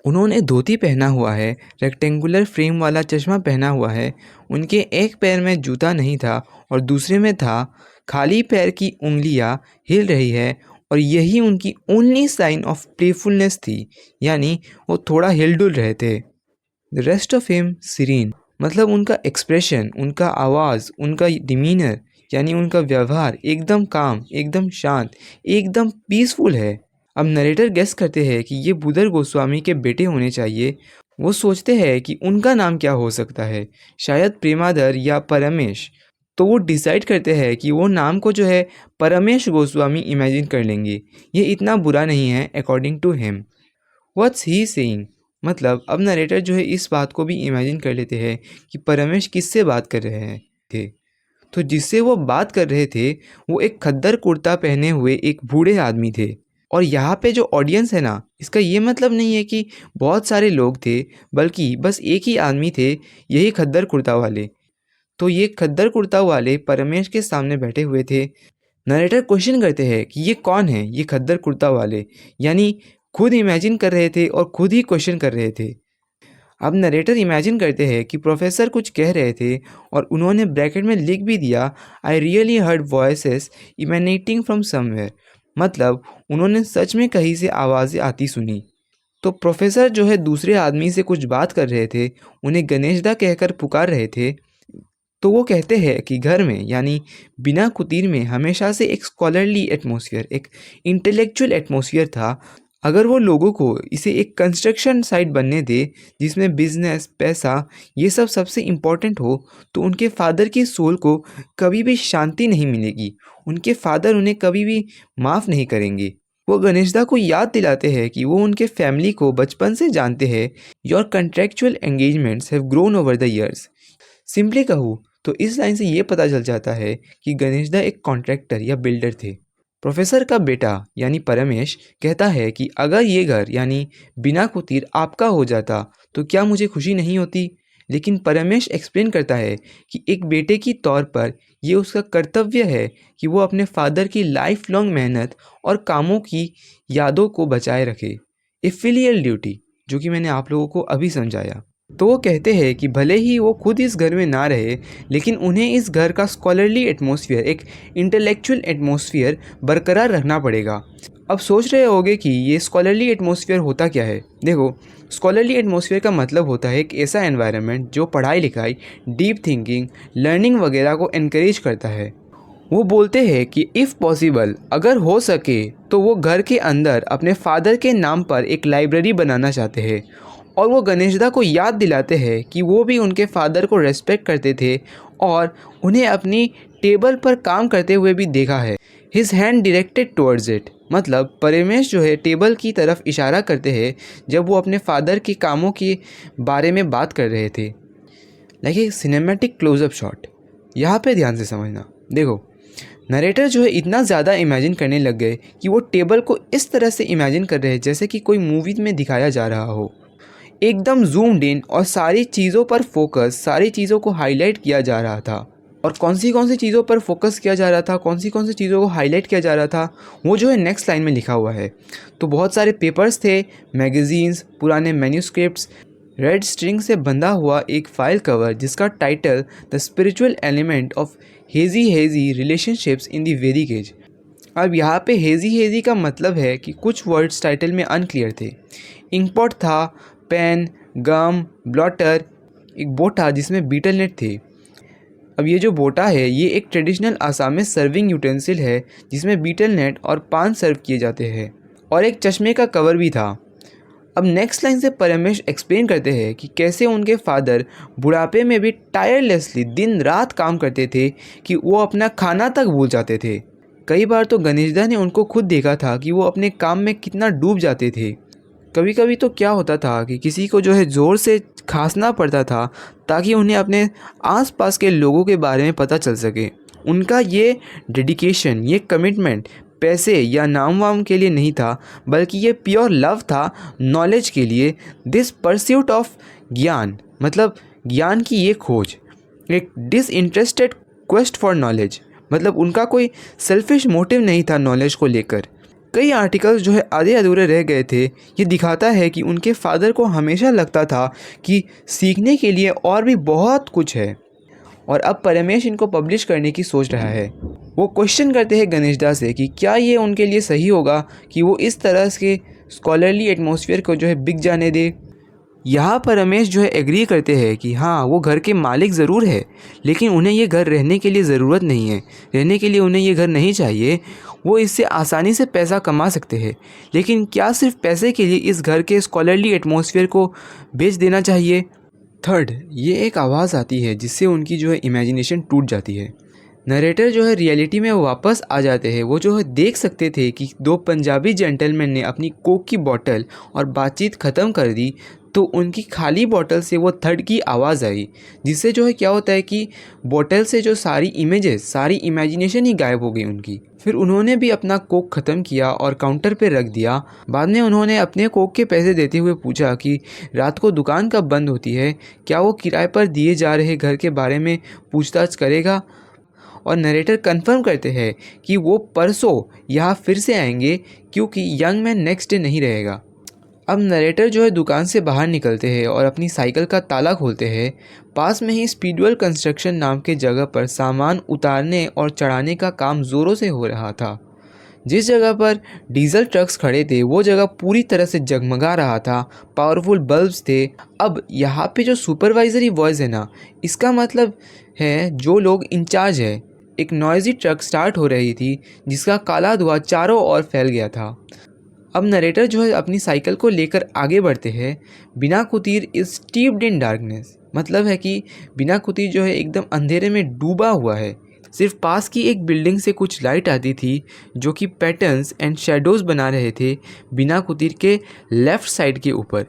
उन्होंने धोती पहना हुआ है, रेक्टेंगुलर फ्रेम वाला चश्मा पहना हुआ है। उनके एक पैर में जूता नहीं था और दूसरे में था। खाली पैर की उंगलियां हिल रही है और यही उनकी ओनली साइन ऑफ प्लेफुलनेस थी, यानी वो थोड़ा हिलडुल रहे थे। The rest of him serene, मतलब उनका एक्सप्रेशन, उनका आवाज़, उनका डिमीनर यानी उनका व्यवहार एकदम काम, एकदम शांत, एकदम पीसफुल है। अब नरेटर गेस करते हैं कि ये बुदर गोस्वामी के बेटे होने चाहिए। वो सोचते हैं कि उनका नाम क्या हो सकता है, शायद प्रेमाधर या परमेश। तो वो डिसाइड करते हैं कि वो नाम को जो है परमेश गोस्वामी इमेजिन कर लेंगे। ये इतना बुरा नहीं है according to him. What's he saying, मतलब अब नरेटर जो है इस बात को भी इमेजिन कर लेते हैं कि परमेश किससे बात कर रहे हैं थे। तो जिससे वो बात कर रहे थे वो एक खद्दर कुर्ता पहने हुए एक बूढ़े आदमी थे। और यहाँ पे जो ऑडियंस है ना, इसका ये मतलब नहीं है कि बहुत सारे लोग थे, बल्कि बस एक ही आदमी थे, यही खद्दर कुर्ता वाले। तो ये खद्दर कुर्ता वाले परमेश के सामने बैठे हुए थे। नरेटर क्वेश्चन करते हैं कि ये कौन है, ये खद्दर कुर्ता वाले, यानी खुद इमेजिन कर रहे थे और खुद ही क्वेश्चन कर रहे थे। अब नरेटर इमेजिन करते हैं कि प्रोफेसर कुछ कह रहे थे और उन्होंने ब्रैकेट में लिख भी दिया, I really heard voices emanating from somewhere, मतलब उन्होंने सच में कहीं से आवाज़ें आती सुनी। तो प्रोफेसर जो है दूसरे आदमी से कुछ बात कर रहे थे, उन्हें गणेश दा कहकर पुकार रहे थे। तो वो कहते हैं कि घर में यानी बिना कुतीर में हमेशा से एक स्कॉलरली एटमॉस्फेयर, एक इंटेलेक्चुअल एटमॉस्फेयर था। अगर वो लोगों को इसे एक कंस्ट्रक्शन साइट बनने दे जिसमें बिजनेस, पैसा, ये सब सबसे इम्पोर्टेंट हो, तो उनके फादर की सोल को कभी भी शांति नहीं मिलेगी। उनके फादर उन्हें कभी भी माफ़ नहीं करेंगे। वो गणेशदा को याद दिलाते हैं कि वो उनके फैमिली को बचपन से जानते हैं। Your contractual engagements have grown over the years. Simply कहूँ तो इस लाइन से ये पता चल जाता है कि गणेशदा एक कॉन्ट्रैक्टर या बिल्डर थे। प्रोफेसर का बेटा यानी परमेश कहता है कि अगर ये घर यानी बिना कुतीर आपका हो जाता तो क्या मुझे खुशी नहीं होती। लेकिन परमेश एक्सप्लेन करता है कि एक बेटे की तौर पर ये उसका कर्तव्य है कि वो अपने फादर की लाइफ लॉन्ग मेहनत और कामों की यादों को बचाए रखे। ए फिलियल ड्यूटी, जो कि मैंने आप लोगों को अभी समझाया। तो वो कहते हैं कि भले ही वो खुद इस घर में ना रहे, लेकिन उन्हें इस घर का स्कॉलरली एटमॉस्फेयर, एक इंटेलेक्चुअल एटमॉस्फेयर बरकरार रखना पड़ेगा। अब सोच रहे होगे कि ये स्कॉलरली एटमॉस्फेयर होता क्या है। देखो, स्कॉलरली एटमॉस्फेयर का मतलब होता है एक ऐसा एनवायरनमेंट जो पढ़ाई लिखाई, डीप थिंकिंग, लर्निंग वगैरह को एनकरेज करता है। वो बोलते हैं कि इफ़ पॉसिबल, अगर हो सके तो वो घर के अंदर अपने फादर के नाम पर एक लाइब्रेरी बनाना चाहते हैं। और वो गणेशदा को याद दिलाते हैं कि वो भी उनके फादर को रेस्पेक्ट करते थे और उन्हें अपनी टेबल पर काम करते हुए भी देखा है। His hand directed towards it, मतलब परमेश जो है टेबल की तरफ इशारा करते हैं जब वो अपने फादर के कामों के बारे में बात कर रहे थे। लाइक एक सिनेमैटिक क्लोजअप शॉट। यहाँ पे ध्यान से समझना। देखो, नरेटर जो है इतना ज़्यादा इमेजिन करने लग गए कि वो टेबल को इस तरह से इमेजिन कर रहे हैं जैसे कि कोई मूवी में दिखाया जा रहा हो। एकदम जूम्ड इन और सारी चीज़ों पर फोकस, सारी चीज़ों को हाईलाइट किया जा रहा था। और कौन सी चीज़ों पर फोकस किया जा रहा था, कौन सी चीज़ों को हाईलाइट किया जा रहा था, वो जो है नेक्स्ट लाइन में लिखा हुआ है। तो बहुत सारे पेपर्स थे, मैगज़ीन्स, पुराने मैन्यूस्क्रिप्ट्स, रेड स्ट्रिंग से बंधा हुआ एक फाइल कवर जिसका title the spiritual element of hazy relationships in the वैदिक एज। अब यहाँ पे हेजी का मतलब है कि कुछ वर्ड्स टाइटल में अनक्लियर थे। इंकपॉट था, पेन, गम, ब्लॉटर, एक बोटा जिसमें बीटल नेट थे। अब ये जो बोटा है ये एक ट्रेडिशनल आसामीज सर्विंग यूटेंसिल है जिसमें बीटल नेट और पान सर्व किए जाते हैं। और एक चश्मे का कवर भी था। अब नेक्स्ट लाइन से परमेश एक्सप्लेन करते हैं कि कैसे उनके फादर बुढ़ापे में भी टायरलेसली दिन रात काम करते थे कि वो अपना खाना तक भूल जाते थे। कई बार तो गणेशदा ने उनको खुद देखा था कि वो अपने काम में कितना डूब जाते थे। कभी कभी तो क्या होता था कि किसी को जो है ज़ोर से खांसना पड़ता था ताकि उन्हें अपने आसपास के लोगों के बारे में पता चल सके। उनका ये डेडिकेशन, ये कमिटमेंट पैसे या नाम वाम के लिए नहीं था, बल्कि ये प्योर लव था नॉलेज के लिए। दिस परस्यूट ऑफ ज्ञान, मतलब ज्ञान की ये खोज, एक डिसइंटरेस्टेड क्वेस्ट फॉर नॉलेज, मतलब उनका कोई सेल्फिश मोटिव नहीं था नॉलेज को लेकर। कई आर्टिकल्स जो है आधे अधूरे रह गए थे। ये दिखाता है कि उनके फादर को हमेशा लगता था कि सीखने के लिए और भी बहुत कुछ है। और अब परमेश इनको पब्लिश करने की सोच रहा है। वो क्वेश्चन करते हैं गणेशदा से कि क्या ये उनके लिए सही होगा कि वो इस तरह के स्कॉलरली एटमॉस्फेयर को जो है बिक जाने दे। यहाँ पर रमेश जो है एग्री करते हैं कि हाँ, वो घर के मालिक ज़रूर है, लेकिन उन्हें ये घर रहने के लिए ज़रूरत नहीं है। रहने के लिए उन्हें ये घर नहीं चाहिए। वो इससे आसानी से पैसा कमा सकते हैं, लेकिन क्या सिर्फ पैसे के लिए इस घर के स्कॉलरली एटमॉस्फेयर को बेच देना चाहिए? थर्ड, ये एक आवाज़ आती है जिससे उनकी जो है इमेजिनेशन टूट जाती है। नरेटर जो है रियलिटी में वापस आ जाते हैं। वो जो है देख सकते थे कि दो पंजाबी जेंटलमैन ने अपनी कोक की बोतल और बातचीत ख़त्म कर दी, तो उनकी खाली बोतल से वो थर्ड की आवाज़ आई, जिससे जो है क्या होता है कि बोतल से जो सारी इमेजेस, सारी इमेजिनेशन ही गायब हो गई उनकी। फिर उन्होंने भी अपना कोक ख़त्म किया और काउंटर पे रख दिया। बाद में उन्होंने अपने कोक के पैसे देते हुए पूछा कि रात को दुकान कब बंद होती है, क्या वो किराए पर दिए जा रहे घर के बारे में पूछताछ करेगा। और नरेटर कंफर्म करते हैं कि वो परसों यहाँ फिर से आएंगे क्योंकि यंग मैन नेक्स्ट डे नहीं रहेगा। अब नरेटर जो है दुकान से बाहर निकलते हैं और अपनी साइकिल का ताला खोलते हैं। पास में ही स्पीडवेल कंस्ट्रक्शन नाम के जगह पर सामान उतारने और चढ़ाने का काम ज़ोरों से हो रहा था। जिस जगह पर डीजल ट्रक्स खड़े थे वो जगह पूरी तरह से जगमगा रहा था, पावरफुल बल्ब्स थे। अब यहाँ पे जो सुपरवाइजरी वॉइस है ना, इसका मतलब है जो लोग इंचार्ज है। एक नॉइजी ट्रक स्टार्ट हो रही थी जिसका काला धुआं चारों ओर फैल गया था। अब नरेटर जो है अपनी साइकिल को लेकर आगे बढ़ते हैं। बिना कुतीर इज स्टीप्ड इन डार्कनेस, मतलब है कि बिना कुतीर जो है एकदम अंधेरे में डूबा हुआ है। सिर्फ पास की एक बिल्डिंग से कुछ लाइट आती थी जो कि पैटर्न्स एंड शेडोज़ बना रहे थे बिना कुतीर के लेफ़्ट साइड के ऊपर,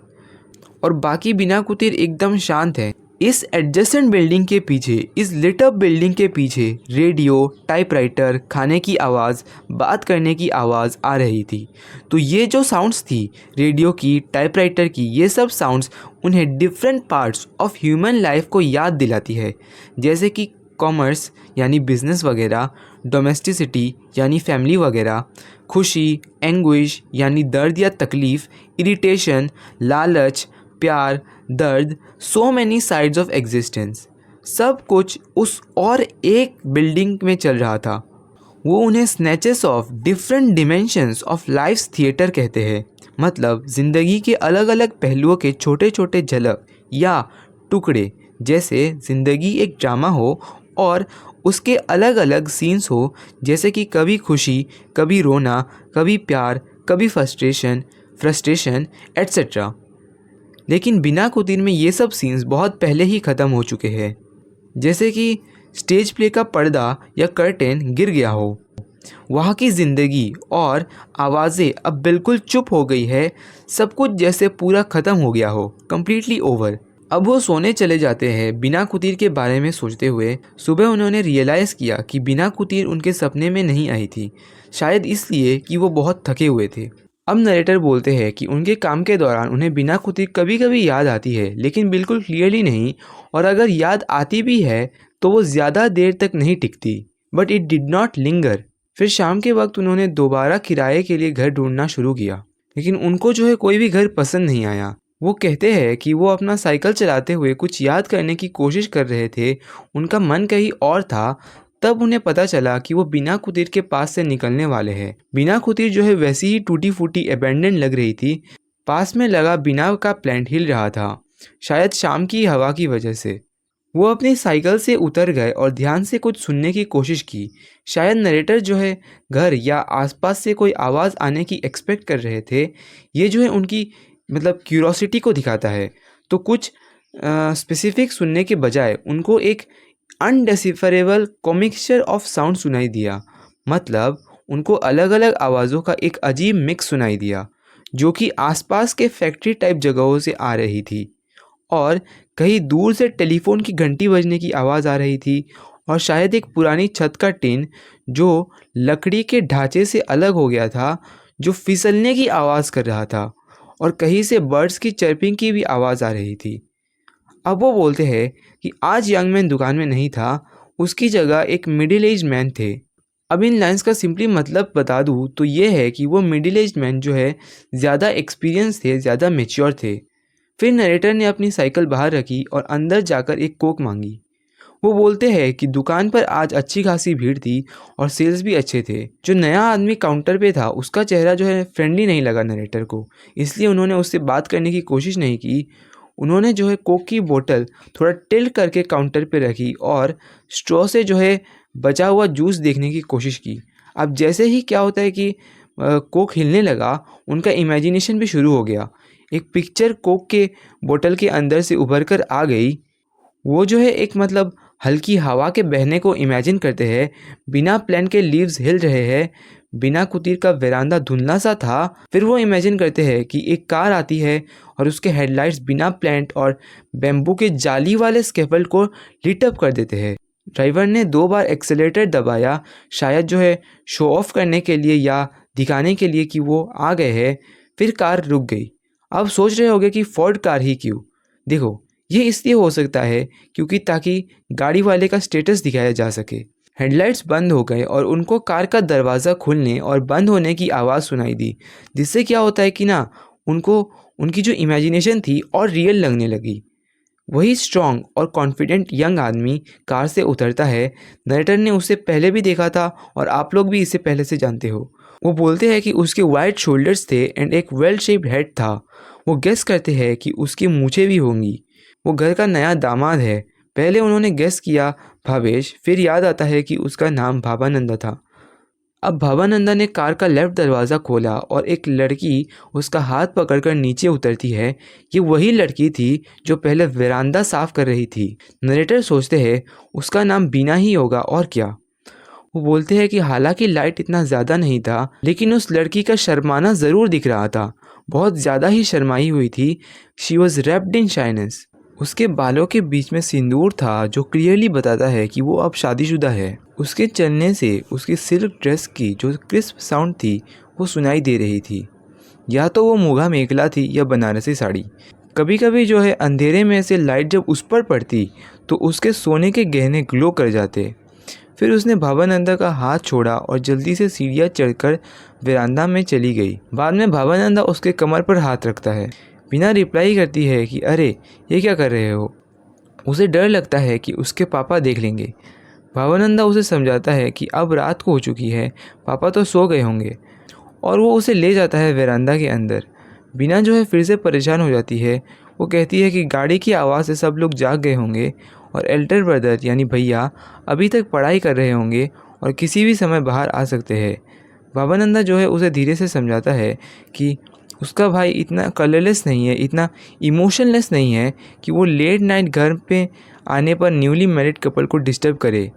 और बाकी बिना कुतीर एकदम शांत है। इस एडजेसेंट बिल्डिंग के पीछे, इस लिट अप बिल्डिंग के पीछे रेडियो, टाइपराइटर, खाने की आवाज़, बात करने की आवाज़ आ रही थी। तो ये जो साउंड्स थी रेडियो की, टाइपराइटर की, ये सब साउंड्स उन्हें different parts of human life को याद दिलाती है, जैसे कि कॉमर्स यानी बिजनेस वगैरह, डोमेस्टिसिटी यानी फैमिली वगैरह, खुशी, एंग्विश यानी दर्द या तकलीफ़, इरिटेशन, लालच, प्यार, दर्द, so many sides of existence, सब कुछ उस और एक बिल्डिंग में चल रहा था। वो उन्हें snatches of different dimensions of life's theatre कहते हैं, मतलब ज़िंदगी के अलग अलग पहलुओं के छोटे छोटे झलक या टुकड़े। जैसे ज़िंदगी एक ड्रामा हो और उसके अलग अलग सीन्स हो, जैसे कि कभी खुशी, कभी रोना, कभी प्यार, कभी फ्रस्ट्रेशन एट्सेट्रा। लेकिन बिना कुतीर में ये सब सीन्स बहुत पहले ही ख़त्म हो चुके हैं, जैसे कि स्टेज प्ले का पर्दा या कर्टेन गिर गया हो। वहाँ की ज़िंदगी और आवाज़ें अब बिल्कुल चुप हो गई है, सब कुछ जैसे पूरा ख़त्म हो गया हो, कम्प्लीटली ओवर। अब वो सोने चले जाते हैं बिना कुतीर के बारे में सोचते हुए। सुबह उन्होंने रियलाइज़ किया कि बिना कुतीर उनके सपने में नहीं आई थी, शायद इसलिए कि वो बहुत थके हुए थे। अब नरेटर बोलते हैं कि उनके काम के दौरान उन्हें बिना कुतीर कभी कभी याद आती है, लेकिन बिल्कुल क्लियरली नहीं, और अगर याद आती भी है तो वो ज़्यादा देर तक नहीं टिकती। But it did not linger. फिर शाम के वक्त उन्होंने दोबारा किराए के लिए घर ढूंढना शुरू किया, लेकिन उनको जो है कोई भी घर पसंद नहीं आया। वो कहते हैं कि वो अपना साइकिल चलाते हुए कुछ याद करने की कोशिश कर रहे थे, उनका मन कहीं और था। तब उन्हें पता चला कि वो बिना कुतीर के पास से निकलने वाले हैं। बिना कुतीर जो है वैसी ही टूटी फूटी एबेंडन लग रही थी। पास में लगा बिना का प्लांट हिल रहा था, शायद शाम की हवा की वजह से। वो अपनी साइकिल से उतर गए और ध्यान से कुछ सुनने की कोशिश की। शायद नरेटर जो है घर या आसपास से कोई आवाज़ आने की एक्सपेक्ट कर रहे थे। ये जो है उनकी मतलब क्यूरोसिटी को दिखाता है। तो कुछ स्पेसिफिक सुनने के बजाय उनको एक अनडेसिफरेबल कॉमिक्सचर ऑफ साउंड सुनाई दिया, मतलब उनको अलग अलग आवाज़ों का एक अजीब मिक्स सुनाई दिया जो कि आसपास के फैक्ट्री टाइप जगहों से आ रही थी, और कहीं दूर से टेलीफोन की घंटी बजने की आवाज़ आ रही थी, और शायद एक पुरानी छत का टिन जो लकड़ी के ढांचे से अलग हो गया था, जो फिसलने की आवाज़ कर रहा था, और कहीं से बर्ड्स की चर्पिंग की भी आवाज़ आ रही थी। अब वो बोलते हैं कि आज यंग मैन दुकान में नहीं था, उसकी जगह एक मिडिल एज मैन थे। अब इन लाइंस का सिंपली मतलब बता दूँ तो ये है कि वो मिडिल एज मैन जो है ज़्यादा एक्सपीरियंस थे, ज़्यादा मेच्योर थे। फिर नरेटर ने अपनी साइकिल बाहर रखी और अंदर जाकर एक कोक मांगी। वो बोलते हैं कि दुकान पर आज अच्छी खासी भीड़ थी और सेल्स भी अच्छे थे। जो नया आदमी काउंटर पे था उसका चेहरा जो है फ्रेंडली नहीं लगा नरेटर को, इसलिए उन्होंने उससे बात करने की कोशिश नहीं की। उन्होंने जो है कोक की बोतल थोड़ा टिल्ट करके काउंटर पे रखी और स्ट्रॉ से जो है बचा हुआ जूस देखने की कोशिश की। अब जैसे ही क्या होता है कि कोक हिलने लगा, उनका इमेजिनेशन भी शुरू हो गया। एक पिक्चर कोक के बोतल के अंदर से उभर कर आ गई। वो जो है एक मतलब हल्की हवा के बहने को इमेजिन करते हैं, बिना प्लान के लीव्स हिल रहे हैं, बिना कुतीर का वेरांदा धुंधला सा था। फिर वो इमेजिन करते हैं कि एक कार आती है और उसके हेडलाइट्स बिना प्लांट और बेम्बू के जाली वाले स्केफल्ड को लिट अप कर देते हैं। ड्राइवर ने 2 बार एक्सेलेरेटर दबाया, शायद जो है शो ऑफ करने के लिए या दिखाने के लिए कि वो आ गए हैं। फिर कार रुक गई। अब सोच रहे होगे कि फोर्ड कार ही क्यों? देखो, ये इसलिए हो सकता है क्योंकि ताकि गाड़ी वाले का स्टेटस दिखाया जा सके। हेडलाइट्स बंद हो गए और उनको कार का दरवाज़ा खुलने और बंद होने की आवाज़ सुनाई दी, जिससे क्या होता है कि ना उनको उनकी जो इमेजिनेशन थी और रियल लगने लगी। वही स्ट्रॉन्ग और कॉन्फिडेंट यंग आदमी कार से उतरता है। नरेटर ने उसे पहले भी देखा था और आप लोग भी इसे पहले से जानते हो। वो बोलते हैं कि उसके वाइड शोल्डर्स थे एंड एक वेल शेप्ड हेड था। वो गेस करते हैं कि उसकी मूछें भी होंगी। वो घर का नया दामाद है। पहले उन्होंने गेस किया भावेश, फिर याद आता है कि उसका नाम भाबानंदा था। अब भाबानंदा ने कार का लेफ्ट दरवाज़ा खोला और एक लड़की उसका हाथ पकड़कर नीचे उतरती है। ये वही लड़की थी जो पहले वेरांदा साफ कर रही थी। नरेटर सोचते हैं उसका नाम बीना ही होगा और क्या। वो बोलते हैं कि हालांकि लाइट इतना ज़्यादा नहीं था, लेकिन उस लड़की का शर्माना ज़रूर दिख रहा था। बहुत ज़्यादा ही शर्माई हुई थी। She was wrapped in shyness. उसके बालों के बीच में सिंदूर था जो क्लियरली बताता है कि वो अब शादीशुदा है। उसके चलने से उसकी सिल्क ड्रेस की जो क्रिस्प साउंड थी वो सुनाई दे रही थी। या तो वो मुगा मेखला थी या बनारसी साड़ी। कभी कभी जो है अंधेरे में से लाइट जब उस पर पड़ती तो उसके सोने के गहने ग्लो कर जाते। फिर उसने भाबानंदा का हाथ छोड़ा और जल्दी से सीढ़ियाँ चढ़कर वेरांडा में चली गई। बाद में भाबानंदा उसके कमर पर हाथ रखता है। बिना रिप्लाई करती है कि अरे ये क्या कर रहे हो। उसे डर लगता है कि उसके पापा देख लेंगे। भाबानंदा उसे समझाता है कि अब रात को हो चुकी है, पापा तो सो गए होंगे, और वो उसे ले जाता है वेरांडा के अंदर। बिना जो है फिर से परेशान हो जाती है। वो कहती है कि गाड़ी की आवाज़ से सब लोग जाग गए होंगे और एल्डर ब्रदर यानी भैया अभी तक पढ़ाई कर रहे होंगे और किसी भी समय बाहर आ सकते हैं। भाबानंदा जो है उसे धीरे से समझाता है कि उसका भाई इतना कलरलेस नहीं है, इतना इमोशनलेस नहीं है कि वो लेट नाइट घर पे आने पर न्यूली मैरिड कपल को डिस्टर्ब करे।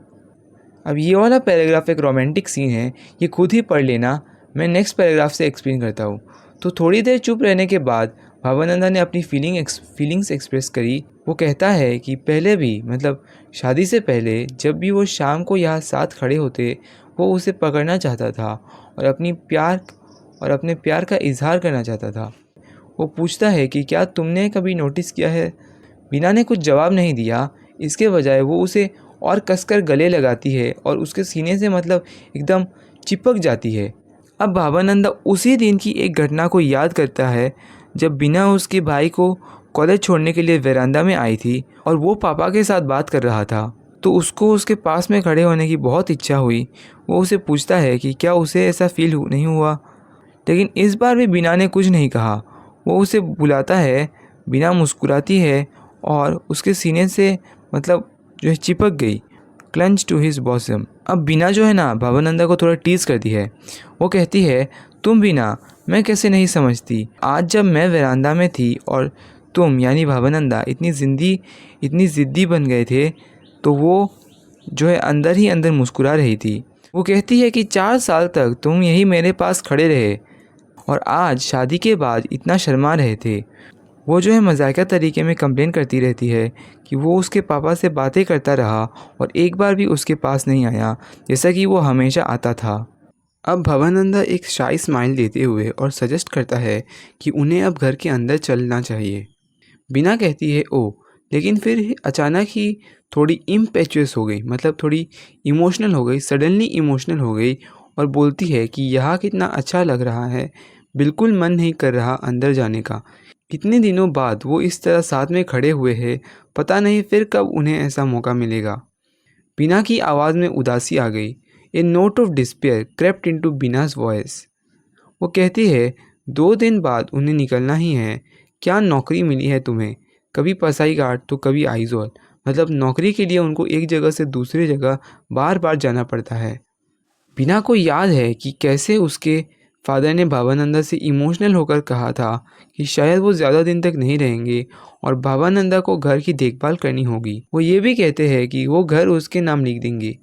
अब ये वाला पैराग्राफ एक रोमांटिक सीन है, ये खुद ही पढ़ लेना। मैं नेक्स्ट पैराग्राफ से एक्सप्लेन करता हूँ। तो थोड़ी देर चुप रहने के बाद भाबानंदा ने अपनी फीलिंग्स एक्सप्रेस करी। वो कहता है कि पहले भी मतलब शादी से पहले जब भी वो शाम को यहाँ साथ खड़े होते वो उसे पकड़ना चाहता था और अपने प्यार का इजहार करना चाहता था। वो पूछता है कि क्या तुमने कभी नोटिस किया है। बीना ने कुछ जवाब नहीं दिया। इसके बजाय वो उसे और कसकर गले लगाती है और उसके सीने से मतलब एकदम चिपक जाती है। अब भाबानंदा उसी दिन की एक घटना को याद करता है जब बीना उसके भाई को कॉलेज छोड़ने के लिए वेरांडा में आई थी और वो पापा के साथ बात कर रहा था, तो उसको उसके पास में खड़े होने की बहुत इच्छा हुई। वो उसे पूछता है कि क्या उसे ऐसा फील नहीं हुआ, लेकिन इस बार भी बीना ने कुछ नहीं कहा। वो उसे बुलाता है। बीना मुस्कुराती है और उसके सीने से मतलब जो है चिपक गई, क्लंच टू हिज बॉसम। अब बीना जो है ना भाबानंदा को थोड़ा टीज करती है। वो कहती है तुम बीना, मैं कैसे नहीं समझती, आज जब मैं वेरांडा में थी और तुम यानी भाबानंदा इतनी ज़िद्दी बन गए थे तो वो जो है अंदर ही अंदर मुस्कुरा रही थी। वो कहती है कि 4 साल तक तुम यही मेरे पास खड़े रहे और आज शादी के बाद इतना शर्मा रहे थे। वो जो है मजाकिया तरीके में कंप्लेन करती रहती है कि वो उसके पापा से बातें करता रहा और एक बार भी उसके पास नहीं आया जैसा कि वो हमेशा आता था। अब भाबानंदा एक शाई स्माइल देते हुए और सजेस्ट करता है कि उन्हें अब घर के अंदर चलना चाहिए। बिना कहती है ओ, लेकिन फिर अचानक ही थोड़ी इम्पेचुअस हो गई, मतलब थोड़ी इमोशनल हो गई, सडनली इमोशनल हो गई और बोलती है कि यहाँ कितना अच्छा लग रहा है, बिल्कुल मन नहीं कर रहा अंदर जाने का। इतने दिनों बाद वो इस तरह साथ में खड़े हुए हैं, पता नहीं फिर कब उन्हें ऐसा मौका मिलेगा। बीना की आवाज़ में उदासी आ गई। A note of despair crept into Bina's voice. वो कहती है 2 दिन बाद उन्हें निकलना ही है। क्या नौकरी मिली है तुम्हें, कभी पसाई घाट तो कभी आइजोल। मतलब नौकरी के लिए उनको एक जगह से दूसरी जगह बार बार जाना पड़ता है। बीना को याद है कि कैसे उसके फादर ने भाबानंदा से इमोशनल होकर कहा था कि शायद वो ज़्यादा दिन तक नहीं रहेंगे और भाबानंदा को घर की देखभाल करनी होगी। वो ये भी कहते हैं कि वो घर उसके नाम लिख देंगे।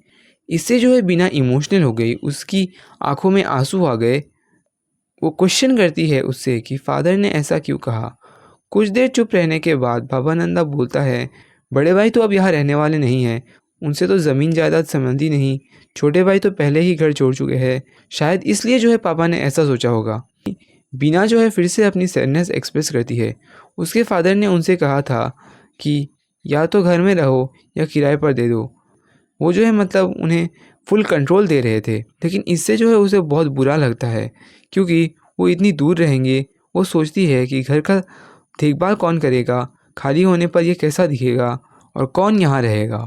इससे जो है बीना इमोशनल हो गई, उसकी आंखों में आंसू आ गए। वो क्वेश्चन करती है उससे कि फादर ने ऐसा क्यों कहा। कुछ देर चुप रहने के बाद भाबानंदा बोलता है बड़े भाई तो अब यहाँ रहने वाले नहीं हैं, उनसे तो ज़मीन जायदाद संबंधी नहीं, छोटे भाई तो पहले ही घर छोड़ चुके हैं, शायद इसलिए जो है पापा ने ऐसा सोचा होगा। बीना जो है फिर से अपनी सैडनेस एक्सप्रेस करती है। उसके फादर ने उनसे कहा था कि या तो घर में रहो या किराए पर दे दो। वो जो है मतलब उन्हें फुल कंट्रोल दे रहे थे, लेकिन इससे जो है उसे बहुत बुरा लगता है क्योंकि वो इतनी दूर रहेंगे। वो सोचती है कि घर का देखभाल कौन करेगा, खाली होने पर यह कैसा दिखेगा और कौन यहाँ रहेगा।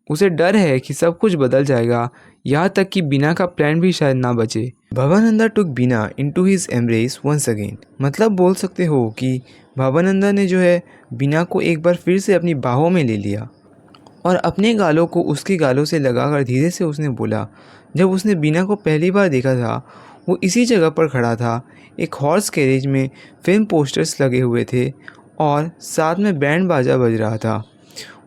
उसे डर है कि सब कुछ बदल जाएगा, यहाँ तक कि बीना का प्लान भी शायद ना बचे। Bhavananda took Bina into his embrace once again. मतलब बोल सकते हो कि भवानंदा ने जो है बीना को एक बार फिर से अपनी बाहों में ले लिया और अपने गालों को उसके गालों से लगाकर धीरे से उसने बोला। जब उसने बीना को पहली बार देखा था वो इसी जगह पर खड़ा था। एक हॉर्स कैरेज में फिल्म पोस्टर्स लगे हुए थे और साथ में बैंड बाजा बज रहा था।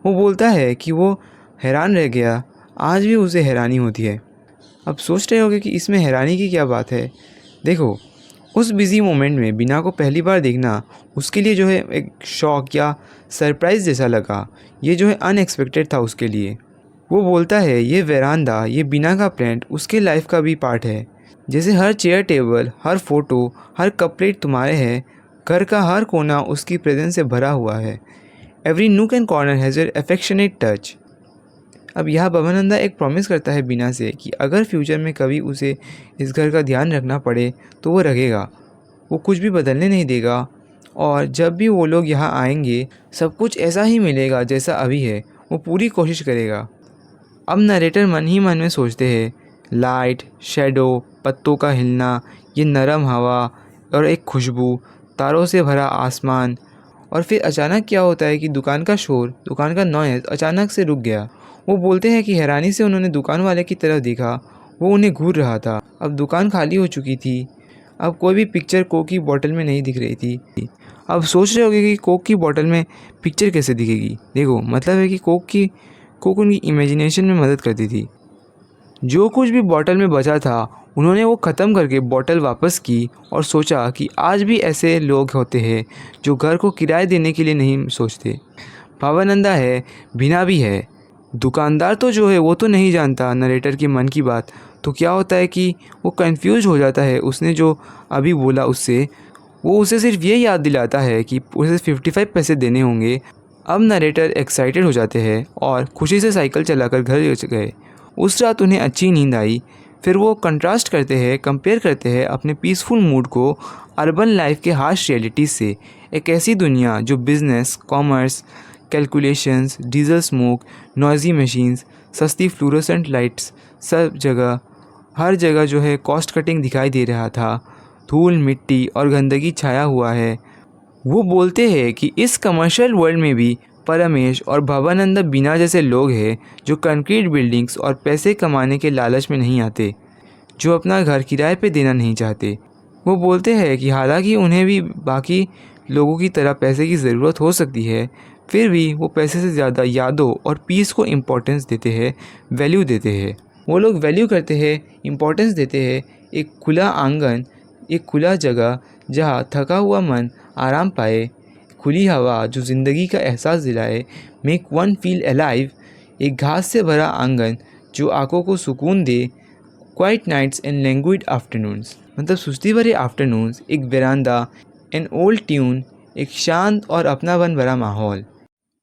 वो बोलता है कि वो हैरान रह गया, आज भी उसे हैरानी होती है। अब सोच रहे होगे कि इसमें हैरानी की क्या बात है। देखो, उस बिज़ी मोमेंट में बीना को पहली बार देखना उसके लिए जो है एक शॉक या सरप्राइज़ जैसा लगा। ये जो है अनएक्सपेक्टेड था उसके लिए। वो बोलता है ये वेरांडा, ये बीना का प्लांट उसके लाइफ का भी पार्ट है। जैसे हर चेयर टेबल, हर फोटो, हर कप प्लेट तुम्हारे है, घर का हर कोना उसकी प्रेजेंस से भरा हुआ है। Every nook and corner has your affectionate touch. अब यह भवानंदा एक प्रॉमिस करता है बीना से कि अगर फ्यूचर में कभी उसे इस घर का ध्यान रखना पड़े तो वो रखेगा, वो कुछ भी बदलने नहीं देगा और जब भी वो लोग यहाँ आएंगे सब कुछ ऐसा ही मिलेगा जैसा अभी है, वो पूरी कोशिश करेगा। अब नरेटर मन ही मन में सोचते हैं, लाइट, शैडो, पत्तों का हिलना, ये नरम हवा और एक खुशबू, तारों से भरा आसमान। और फिर अचानक क्या होता है कि दुकान का शोर, दुकान का नॉइज़ अचानक से रुक गया। वो बोलते हैं कि हैरानी से उन्होंने दुकान वाले की तरफ देखा, वो उन्हें घूर रहा था। अब दुकान खाली हो चुकी थी, अब कोई भी पिक्चर कोक की बोतल में नहीं दिख रही थी। अब सोच रहे होगे कि कोक की बोतल में पिक्चर कैसे दिखेगी। देखो, मतलब है कि कोक उनकी इमेजिनेशन में मदद करती थी। जो कुछ भी बोतल में बचा था उन्होंने वो ख़त्म करके बोतल वापस की और सोचा कि आज भी ऐसे लोग होते हैं जो घर को किराए देने के लिए नहीं सोचते। भावानंदा है, बीना भी है। दुकानदार तो जो है वो तो नहीं जानता नरेटर के मन की बात। तो क्या होता है कि वो कंफ्यूज हो जाता है, उसने जो अभी बोला उससे। वो उसे सिर्फ ये याद दिलाता है कि उसे 55 पैसे देने होंगे। अब नरेटर एक्साइटेड हो जाते हैं और खुशी से साइकिल चलाकर घर गए। उस रात उन्हें अच्छी नींद आई। फिर वो कंपेयर करते हैं अपने पीसफुल मूड को अर्बन लाइफ के हार्श रियलिटी से। एक ऐसी दुनिया जो business, commerce, calculations, diesel smoke, noisy machines, सस्ती फ्लोरोसेंट लाइट्स, सब जगह, हर जगह जो है कॉस्ट कटिंग दिखाई दे रहा था। धूल, मिट्टी और गंदगी छाया हुआ है। वो बोलते हैं कि इस कमर्शियल वर्ल्ड में भी परमेश और भवानंदा बीना जैसे लोग हैं जो कंक्रीट बिल्डिंग्स और पैसे कमाने के लालच में नहीं आते, जो अपना घर किराए पे देना नहीं चाहते। वो बोलते हैं कि हालांकि उन्हें भी बाकी लोगों की तरह पैसे की ज़रूरत हो सकती है, फिर भी वो पैसे से ज़्यादा यादों और पीस को इम्पोर्टेंस देते हैं, वैल्यू देते हैं। वो लोग वैल्यू करते हैं, इम्पोर्टेंस देते हैं एक खुला आंगन, एक खुला जगह जहाँ थका हुआ मन आराम पाए, खुली हवा जो ज़िंदगी का एहसास दिलाए, मेक वन फील अलाइव, एक घास से भरा आंगन जो आंखों को सुकून दे, क्वाइट नाइट्स एंड लैंग्विड आफ्टरनून्स, मतलब सुस्ती भरे आफ्टरनून्स, एक वेरांडा, एन ओल्ड ट्यून, एक शांत और अपनापन भरा माहौल।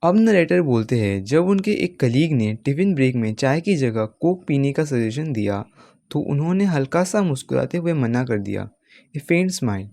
अब नरेटर बोलते हैं जब उनके एक कलीग ने टिफ़िन ब्रेक में चाय की जगह कोक पीने का सजेशन दिया तो उन्होंने हल्का सा मुस्कुराते हुए मना कर दिया, ए फेंट स्माइल।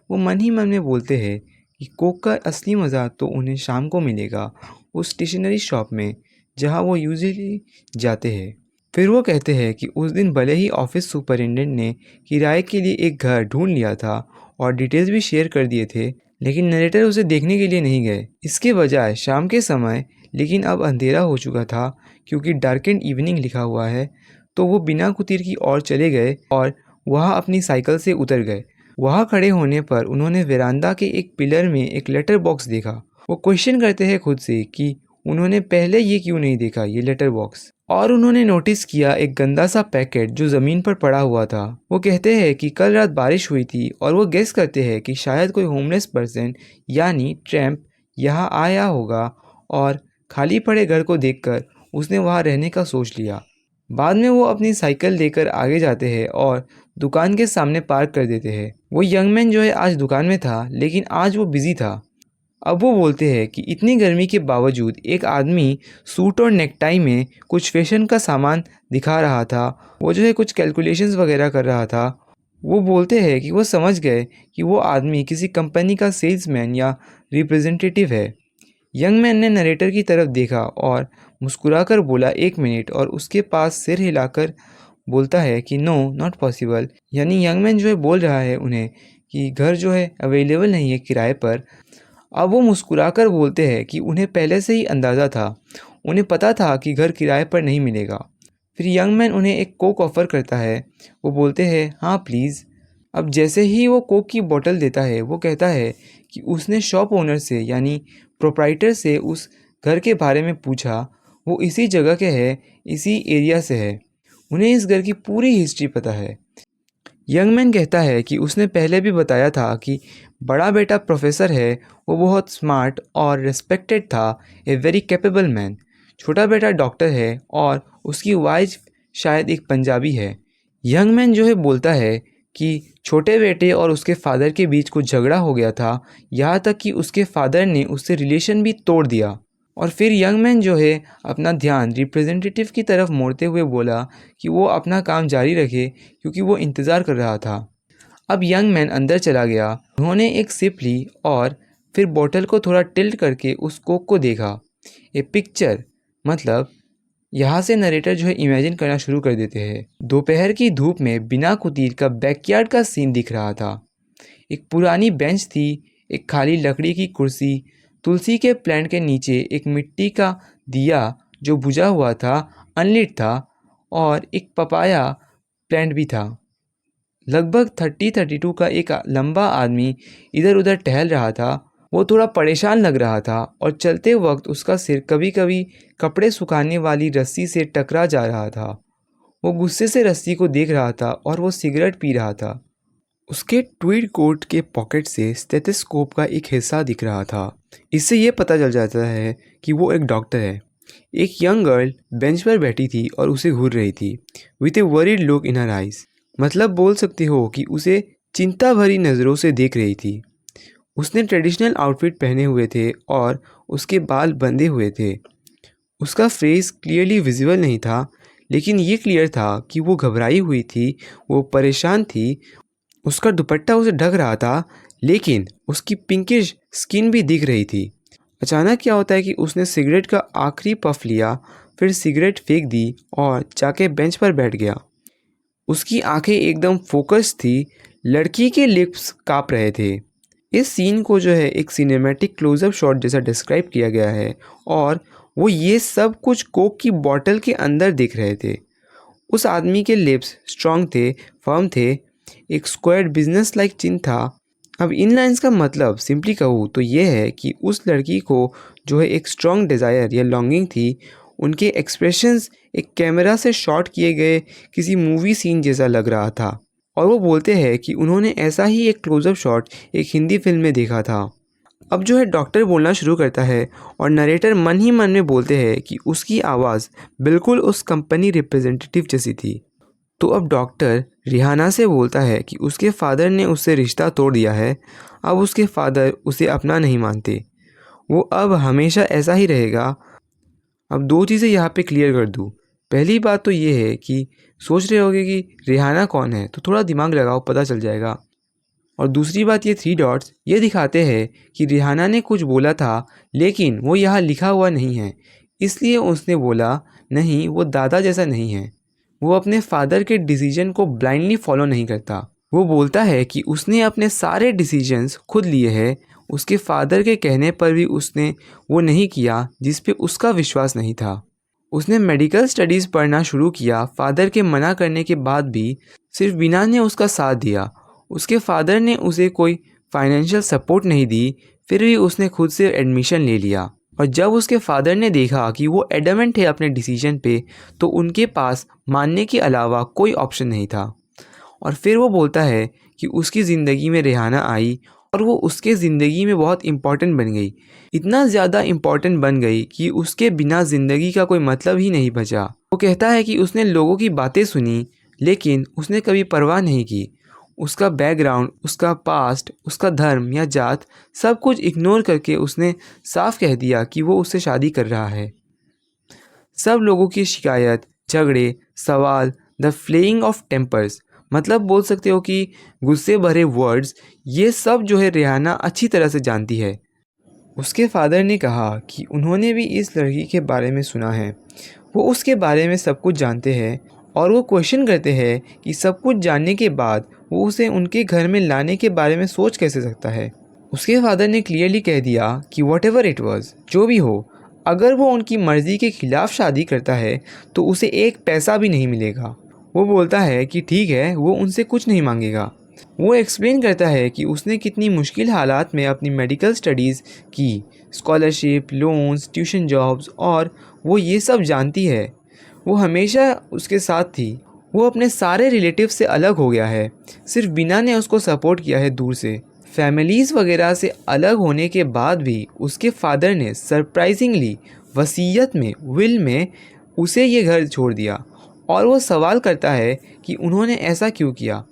वो मन ही मन में बोलते हैं कि कोक का असली मज़ा तो उन्हें शाम को मिलेगा उस स्टेशनरी शॉप में जहां वो यूजुअली जाते हैं। फिर वो कहते हैं कि उस दिन भले ही ऑफिस सुपरिटेंडेंट ने किराए के लिए एक घर ढूंढ लिया था और डिटेल्स भी शेयर कर दिए थे, लेकिन नरेटर उसे देखने के लिए नहीं गए। इसके बजाय शाम के समय, लेकिन अब अंधेरा हो चुका था क्योंकि डार्केंड इवनिंग लिखा हुआ है, तो वो बिना कुतीर की ओर चले गए और वहाँ अपनी साइकिल से उतर गए। वहाँ खड़े होने पर उन्होंने वेरांडा के एक पिलर में एक लेटर बॉक्स देखा। वो क्वेश्चन करते हैं खुद से कि उन्होंने पहले ये क्यों नहीं देखा, ये लेटर बॉक्स। और उन्होंने नोटिस किया एक गंदा सा पैकेट जो ज़मीन पर पड़ा हुआ था। वो कहते हैं कि कल रात बारिश हुई थी और वो गेस करते हैं कि शायद कोई होमलेस पर्सन यानी ट्रैम्प यहाँ आया होगा और खाली पड़े घर को देखकर उसने वहाँ रहने का सोच लिया। बाद में वो अपनी साइकिल लेकर आगे जाते हैं और दुकान के सामने पार्क कर देते हैं। वो यंग मैन जो है आज दुकान में था, लेकिन आज वो बिज़ी था। अब वो बोलते हैं कि इतनी गर्मी के बावजूद एक आदमी सूट और नेकटाई में कुछ फैशन का सामान दिखा रहा था। वो जो है कुछ कैलकुलेशंस वगैरह कर रहा था। वो बोलते हैं कि वो समझ गए कि वो आदमी किसी कंपनी का सेल्समैन या रिप्रेजेंटेटिव है। यंग मैन ने नरेटर की तरफ देखा और मुस्कुराकर बोला 1 मिनट, और उसके पास सिर हिलाकर बोलता है कि नो नॉट पॉसिबल। यानी यंग मैन जो है बोल रहा है उन्हें कि घर जो है अवेलेबल नहीं है किराए पर। अब वो मुस्कुराकर बोलते हैं कि उन्हें पहले से ही अंदाज़ा था, उन्हें पता था कि घर किराए पर नहीं मिलेगा। फिर यंग मैन उन्हें एक कोक ऑफ़र करता है। वो बोलते हैं हाँ प्लीज़। अब जैसे ही वो कोक की बोतल देता है, वो कहता है कि उसने शॉप ओनर से यानी प्रोप्राइटर से उस घर के बारे में पूछा। वो इसी जगह के है, इसी एरिया से है, उन्हें इस घर की पूरी हिस्ट्री पता है। यंग मैन कहता है कि उसने पहले भी बताया था कि बड़ा बेटा प्रोफेसर है, वो बहुत स्मार्ट और रिस्पेक्टेड था, ए वेरी कैपेबल मैन। छोटा बेटा डॉक्टर है और उसकी वाइफ शायद एक पंजाबी है। यंग मैन जो है बोलता है कि छोटे बेटे और उसके फादर के बीच कुछ झगड़ा हो गया था, यहाँ तक कि उसके फादर ने उससे रिलेशन भी तोड़ दिया। और फिर यंग मैन जो है अपना ध्यान रिप्रेजेंटेटिव की तरफ मोड़ते हुए बोला कि वो अपना काम जारी रखे, क्योंकि वो इंतज़ार कर रहा था। अब यंग मैन अंदर चला गया। उन्होंने एक सिप ली और फिर बोतल को थोड़ा टिल्ट करके उस कोक को देखा। ए पिक्चर, मतलब यहाँ से नरेटर जो है इमेजिन करना शुरू कर देते हैं। दोपहर की धूप में बिना कुतीर का बैकयार्ड का सीन दिख रहा था। एक पुरानी बेंच थी, एक खाली लकड़ी की कुर्सी, तुलसी के प्लांट के नीचे एक मिट्टी का दिया जो बुझा हुआ था, अनलिट था, और एक पपाया प्लांट भी था। लगभग 30-32 का एक लंबा आदमी इधर उधर टहल रहा था। वो थोड़ा परेशान लग रहा था और चलते वक्त उसका सिर कभी कभी कपड़े सुखाने वाली रस्सी से टकरा जा रहा था। वो गुस्से से रस्सी को देख रहा था और वो सिगरेट पी रहा था। उसके ट्वीड कोट के पॉकेट से स्टेथोस्कोप का एक हिस्सा दिख रहा था। इससे ये पता चल जाता है कि वो एक डॉक्टर है। एक यंग गर्ल बेंच पर बैठी थी और उसे घूर रही थी, with A worried look in her eyes. मतलब बोल सकते हो कि उसे चिंता भरी नज़रों से देख रही थी। उसने ट्रेडिशनल आउटफिट पहने हुए थे और उसके बाल बंधे हुए थे। उसका फेस क्लियरली विजिबल नहीं था, लेकिन ये क्लियर था कि वो घबराई हुई थी, वो परेशान थी। उसका दुपट्टा उसे ढक रहा था, लेकिन उसकी पिंकिश स्किन भी दिख रही थी। अचानक क्या होता है कि उसने सिगरेट का आखिरी पफ लिया, फिर सिगरेट फेंक दी और जाके बेंच पर बैठ गया। उसकी आंखें एकदम फोकस थी, लड़की के लिप्स काँप रहे थे। इस सीन को जो है एक सिनेमैटिक क्लोजअप शॉट जैसा डिस्क्राइब किया गया है, और वो ये सब कुछ कोक की बॉटल के अंदर दिख रहे थे। उस आदमी के लिप्स स्ट्रॉन्ग थे, फर्म थे, एक स्क्वायर बिजनेस लाइक चिन्ह था। अब इन लाइंस का मतलब सिंपली कहूँ तो ये है कि उस लड़की को जो है एक स्ट्रॉन्ग डिज़ायर या लॉन्गिंग थी। उनके एक्सप्रेशंस एक कैमरा से शॉट किए गए किसी मूवी सीन जैसा लग रहा था। और वो बोलते हैं कि उन्होंने ऐसा ही एक क्लोजअप शॉट एक हिंदी फिल्म में देखा था। अब जो है डॉक्टर बोलना शुरू करता है और नरेटर मन ही मन में बोलते हैं कि उसकी आवाज़ बिल्कुल उस कंपनी रिप्रेजेंटेटिव जैसी थी। तो अब डॉक्टर रिहाना से बोलता है कि उसके फादर ने उससे रिश्ता तोड़ दिया है। अब उसके फादर उसे अपना नहीं मानते, वो अब हमेशा ऐसा ही रहेगा। अब दो चीज़ें यहाँ पे क्लियर कर दूँ। पहली बात तो ये है कि सोच रहे होगे कि रिहाना कौन है, तो थोड़ा दिमाग लगाओ, पता चल जाएगा। और दूसरी बात, ये 3 डॉट्स ये दिखाते हैं कि रिहाना ने कुछ बोला था, लेकिन वो यहाँ लिखा हुआ नहीं है, इसलिए उसने बोला नहीं, वो दादा जैसा नहीं है। वो अपने फादर के डिसीजन को ब्लाइंडली फॉलो नहीं करता। वो बोलता है कि उसने अपने सारे डिसीजंस खुद लिए हैं। उसके फादर के कहने पर भी उसने वो नहीं किया जिस पे उसका विश्वास नहीं था। उसने मेडिकल स्टडीज़ पढ़ना शुरू किया फादर के मना करने के बाद भी। सिर्फ बीना ने उसका साथ दिया। उसके फादर ने उसे कोई फाइनेंशियल सपोर्ट नहीं दी, फिर भी उसने खुद से एडमिशन ले लिया। और जब उसके फादर ने देखा कि वो एडमेंट है अपने डिसीजन पे, तो उनके पास मानने के अलावा कोई ऑप्शन नहीं था। और फिर वो बोलता है कि उसकी ज़िंदगी में रिहाना आई और वो उसके ज़िंदगी में बहुत इम्पॉर्टेंट बन गई। इतना ज़्यादा इम्पॉर्टेंट बन गई कि उसके बिना ज़िंदगी का कोई मतलब ही नहीं बचा। वो कहता है कि उसने लोगों की बातें सुनी, लेकिन उसने कभी परवाह नहीं की। उसका बैकग्राउंड, उसका पास्ट, उसका धर्म या जात, सब कुछ इग्नोर करके उसने साफ कह दिया कि वो उससे शादी कर रहा है। सब लोगों की शिकायत, झगड़े, सवाल, द फ्लेइंग ऑफ टेम्पर्स, मतलब बोल सकते हो कि गुस्से भरे वर्ड्स, ये सब जो है रिहाना अच्छी तरह से जानती है। उसके फादर ने कहा कि उन्होंने भी इस लड़की के बारे में सुना है, वो उसके बारे में सब कुछ जानते हैं और वो क्वेश्चन करते हैं कि सब कुछ जानने के बाद वो उसे उनके घर में लाने के बारे में सोच कैसे सकता है। उसके फादर ने क्लियरली कह दिया कि व्हाटएवर इट वाज, जो भी हो, अगर वो उनकी मर्ज़ी के ख़िलाफ़ शादी करता है तो उसे एक पैसा भी नहीं मिलेगा। वो बोलता है कि ठीक है, वो उनसे कुछ नहीं मांगेगा। वो एक्सप्लेन करता है कि उसने कितनी मुश्किल हालात में अपनी मेडिकल स्टडीज़ की, स्कॉलरशिप, लोन्स, ट्यूशन जॉब्स, और वो ये सब जानती है। वो हमेशा उसके साथ थी। वो अपने सारे रिलेटिव से अलग हो गया है, सिर्फ बीना ने उसको सपोर्ट किया है दूर से। फैमिलीज़ वगैरह से अलग होने के बाद भी उसके फादर ने सरप्राइजिंगली वसीयत में, विल में, उसे ये घर छोड़ दिया। और वो सवाल करता है कि उन्होंने ऐसा क्यों किया।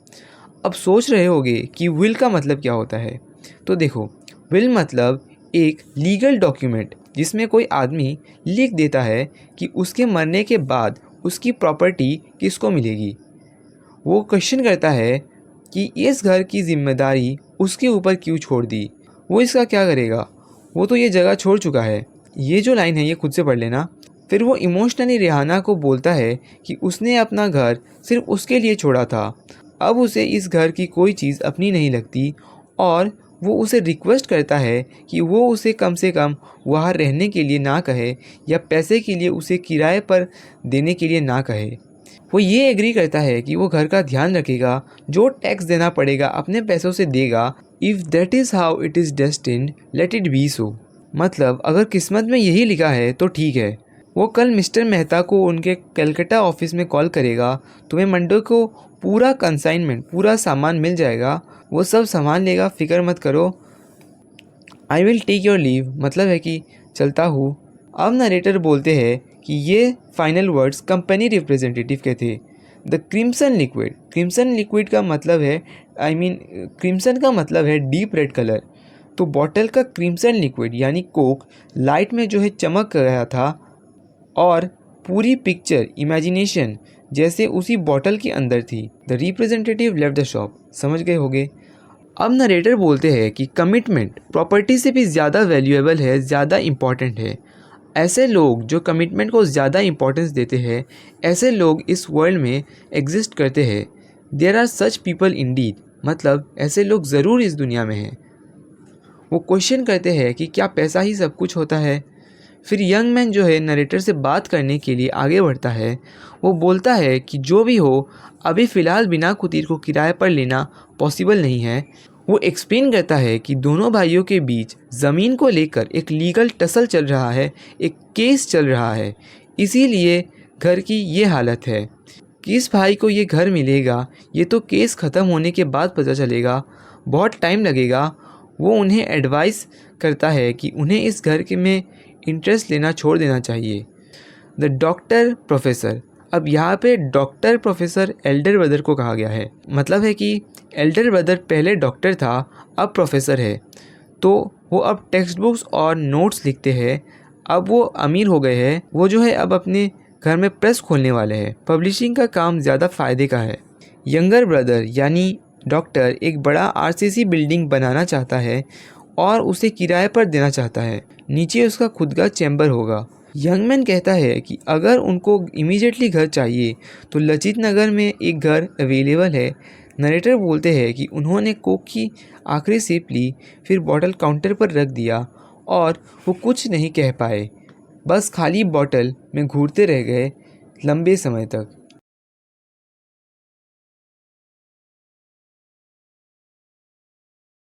अब सोच रहे होगे कि विल का मतलब क्या होता है। तो देखो, विल मतलब एक लीगल डॉक्यूमेंट जिसमें कोई आदमी लिख देता है कि उसके मरने के बाद उसकी प्रॉपर्टी किसको मिलेगी। वो क्वेश्चन करता है कि इस घर की जिम्मेदारी उसके ऊपर क्यों छोड़ दी, वो इसका क्या करेगा, वो तो ये जगह छोड़ चुका है। ये जो लाइन है ये खुद से पढ़ लेना। फिर वो इमोशनली रेहाना को बोलता है कि उसने अपना घर सिर्फ उसके लिए छोड़ा था, अब उसे इस घर की कोई चीज़ अपनी नहीं लगती, और वो उसे रिक्वेस्ट करता है कि वो उसे कम से कम वहाँ रहने के लिए ना कहे या पैसे के लिए उसे किराए पर देने के लिए ना कहे। वो ये एग्री करता है कि वो घर का ध्यान रखेगा, जो टैक्स देना पड़ेगा अपने पैसों से देगा। If that is how it is destined, let it be so. मतलब अगर किस्मत में यही लिखा है तो ठीक है। वो कल मिस्टर मेहता को उनके कलकत्ता ऑफिस में कॉल करेगा। तुम्हें मंडे को पूरा कंसाइनमेंट, पूरा सामान मिल जाएगा, वो सब सामान लेगा, फिक्र मत करो। I will take your leave मतलब है कि चलता हूँ। अब नरेटर बोलते हैं कि ये फाइनल वर्ड्स कंपनी रिप्रेजेंटेटिव के थे। The crimson liquid, crimson liquid का मतलब है, क्रिम्सन का मतलब है डीप रेड कलर। तो बॉटल का क्रिम्सन लिक्विड यानी कोक लाइट में जो है चमक गया था, और पूरी पिक्चर इमेजिनेशन जैसे उसी बॉटल के अंदर थी। The representative left the shop. समझ गए होगे। अब नरेटर बोलते हैं कि कमिटमेंट प्रॉपर्टी से भी ज़्यादा वैल्यूएबल है, ज़्यादा इम्पॉर्टेंट है। ऐसे लोग जो कमिटमेंट को ज़्यादा इम्पोर्टेंस देते हैं, ऐसे लोग इस वर्ल्ड में एग्जिस्ट करते हैं। There are such people indeed, मतलब ऐसे लोग ज़रूर इस दुनिया में हैं। वो क्वेश्चन करते हैं कि क्या पैसा ही सब कुछ होता है। फिर यंग मैन जो है नरेटर से बात करने के लिए आगे बढ़ता है। वो बोलता है कि जो भी हो, अभी फ़िलहाल बिना कुतीर को किराए पर लेना पॉसिबल नहीं है। वो एक्सप्लेन करता है कि दोनों भाइयों के बीच ज़मीन को लेकर एक लीगल टसल चल रहा है, एक केस चल रहा है, इसीलिए घर की ये हालत है। किस भाई को ये घर मिलेगा ये तो केस ख़त्म होने के बाद पता चलेगा, बहुत टाइम लगेगा। वो उन्हें एडवाइस करता है कि उन्हें इस घर के में इंटरेस्ट लेना छोड़ देना चाहिए। द डॉक्टर प्रोफेसर, अब यहाँ पे डॉक्टर प्रोफेसर एल्डर ब्रदर को कहा गया है। मतलब है कि एल्डर ब्रदर पहले डॉक्टर था, अब प्रोफेसर है। तो वो अब टेक्स्ट बुक्स और नोट्स लिखते हैं। अब वो अमीर हो गए हैं। वो जो है अब अपने घर में प्रेस खोलने वाले हैं। पब्लिशिंग का काम ज़्यादा फ़ायदे का है। यंगर ब्रदर यानी डॉक्टर एक बड़ा आरसीसी बिल्डिंग बनाना चाहता है और उसे किराए पर देना चाहता है। नीचे उसका खुद का चैम्बर होगा। यंग मैन कहता है कि अगर उनको इमीडिएटली घर चाहिए तो लचित नगर में एक घर अवेलेबल है। नरेटर बोलते हैं कि उन्होंने कोक की आखिरी सिप ली, फिर बॉटल काउंटर पर रख दिया और वो कुछ नहीं कह पाए, बस खाली बॉटल में घूरते रह गए लंबे समय तक।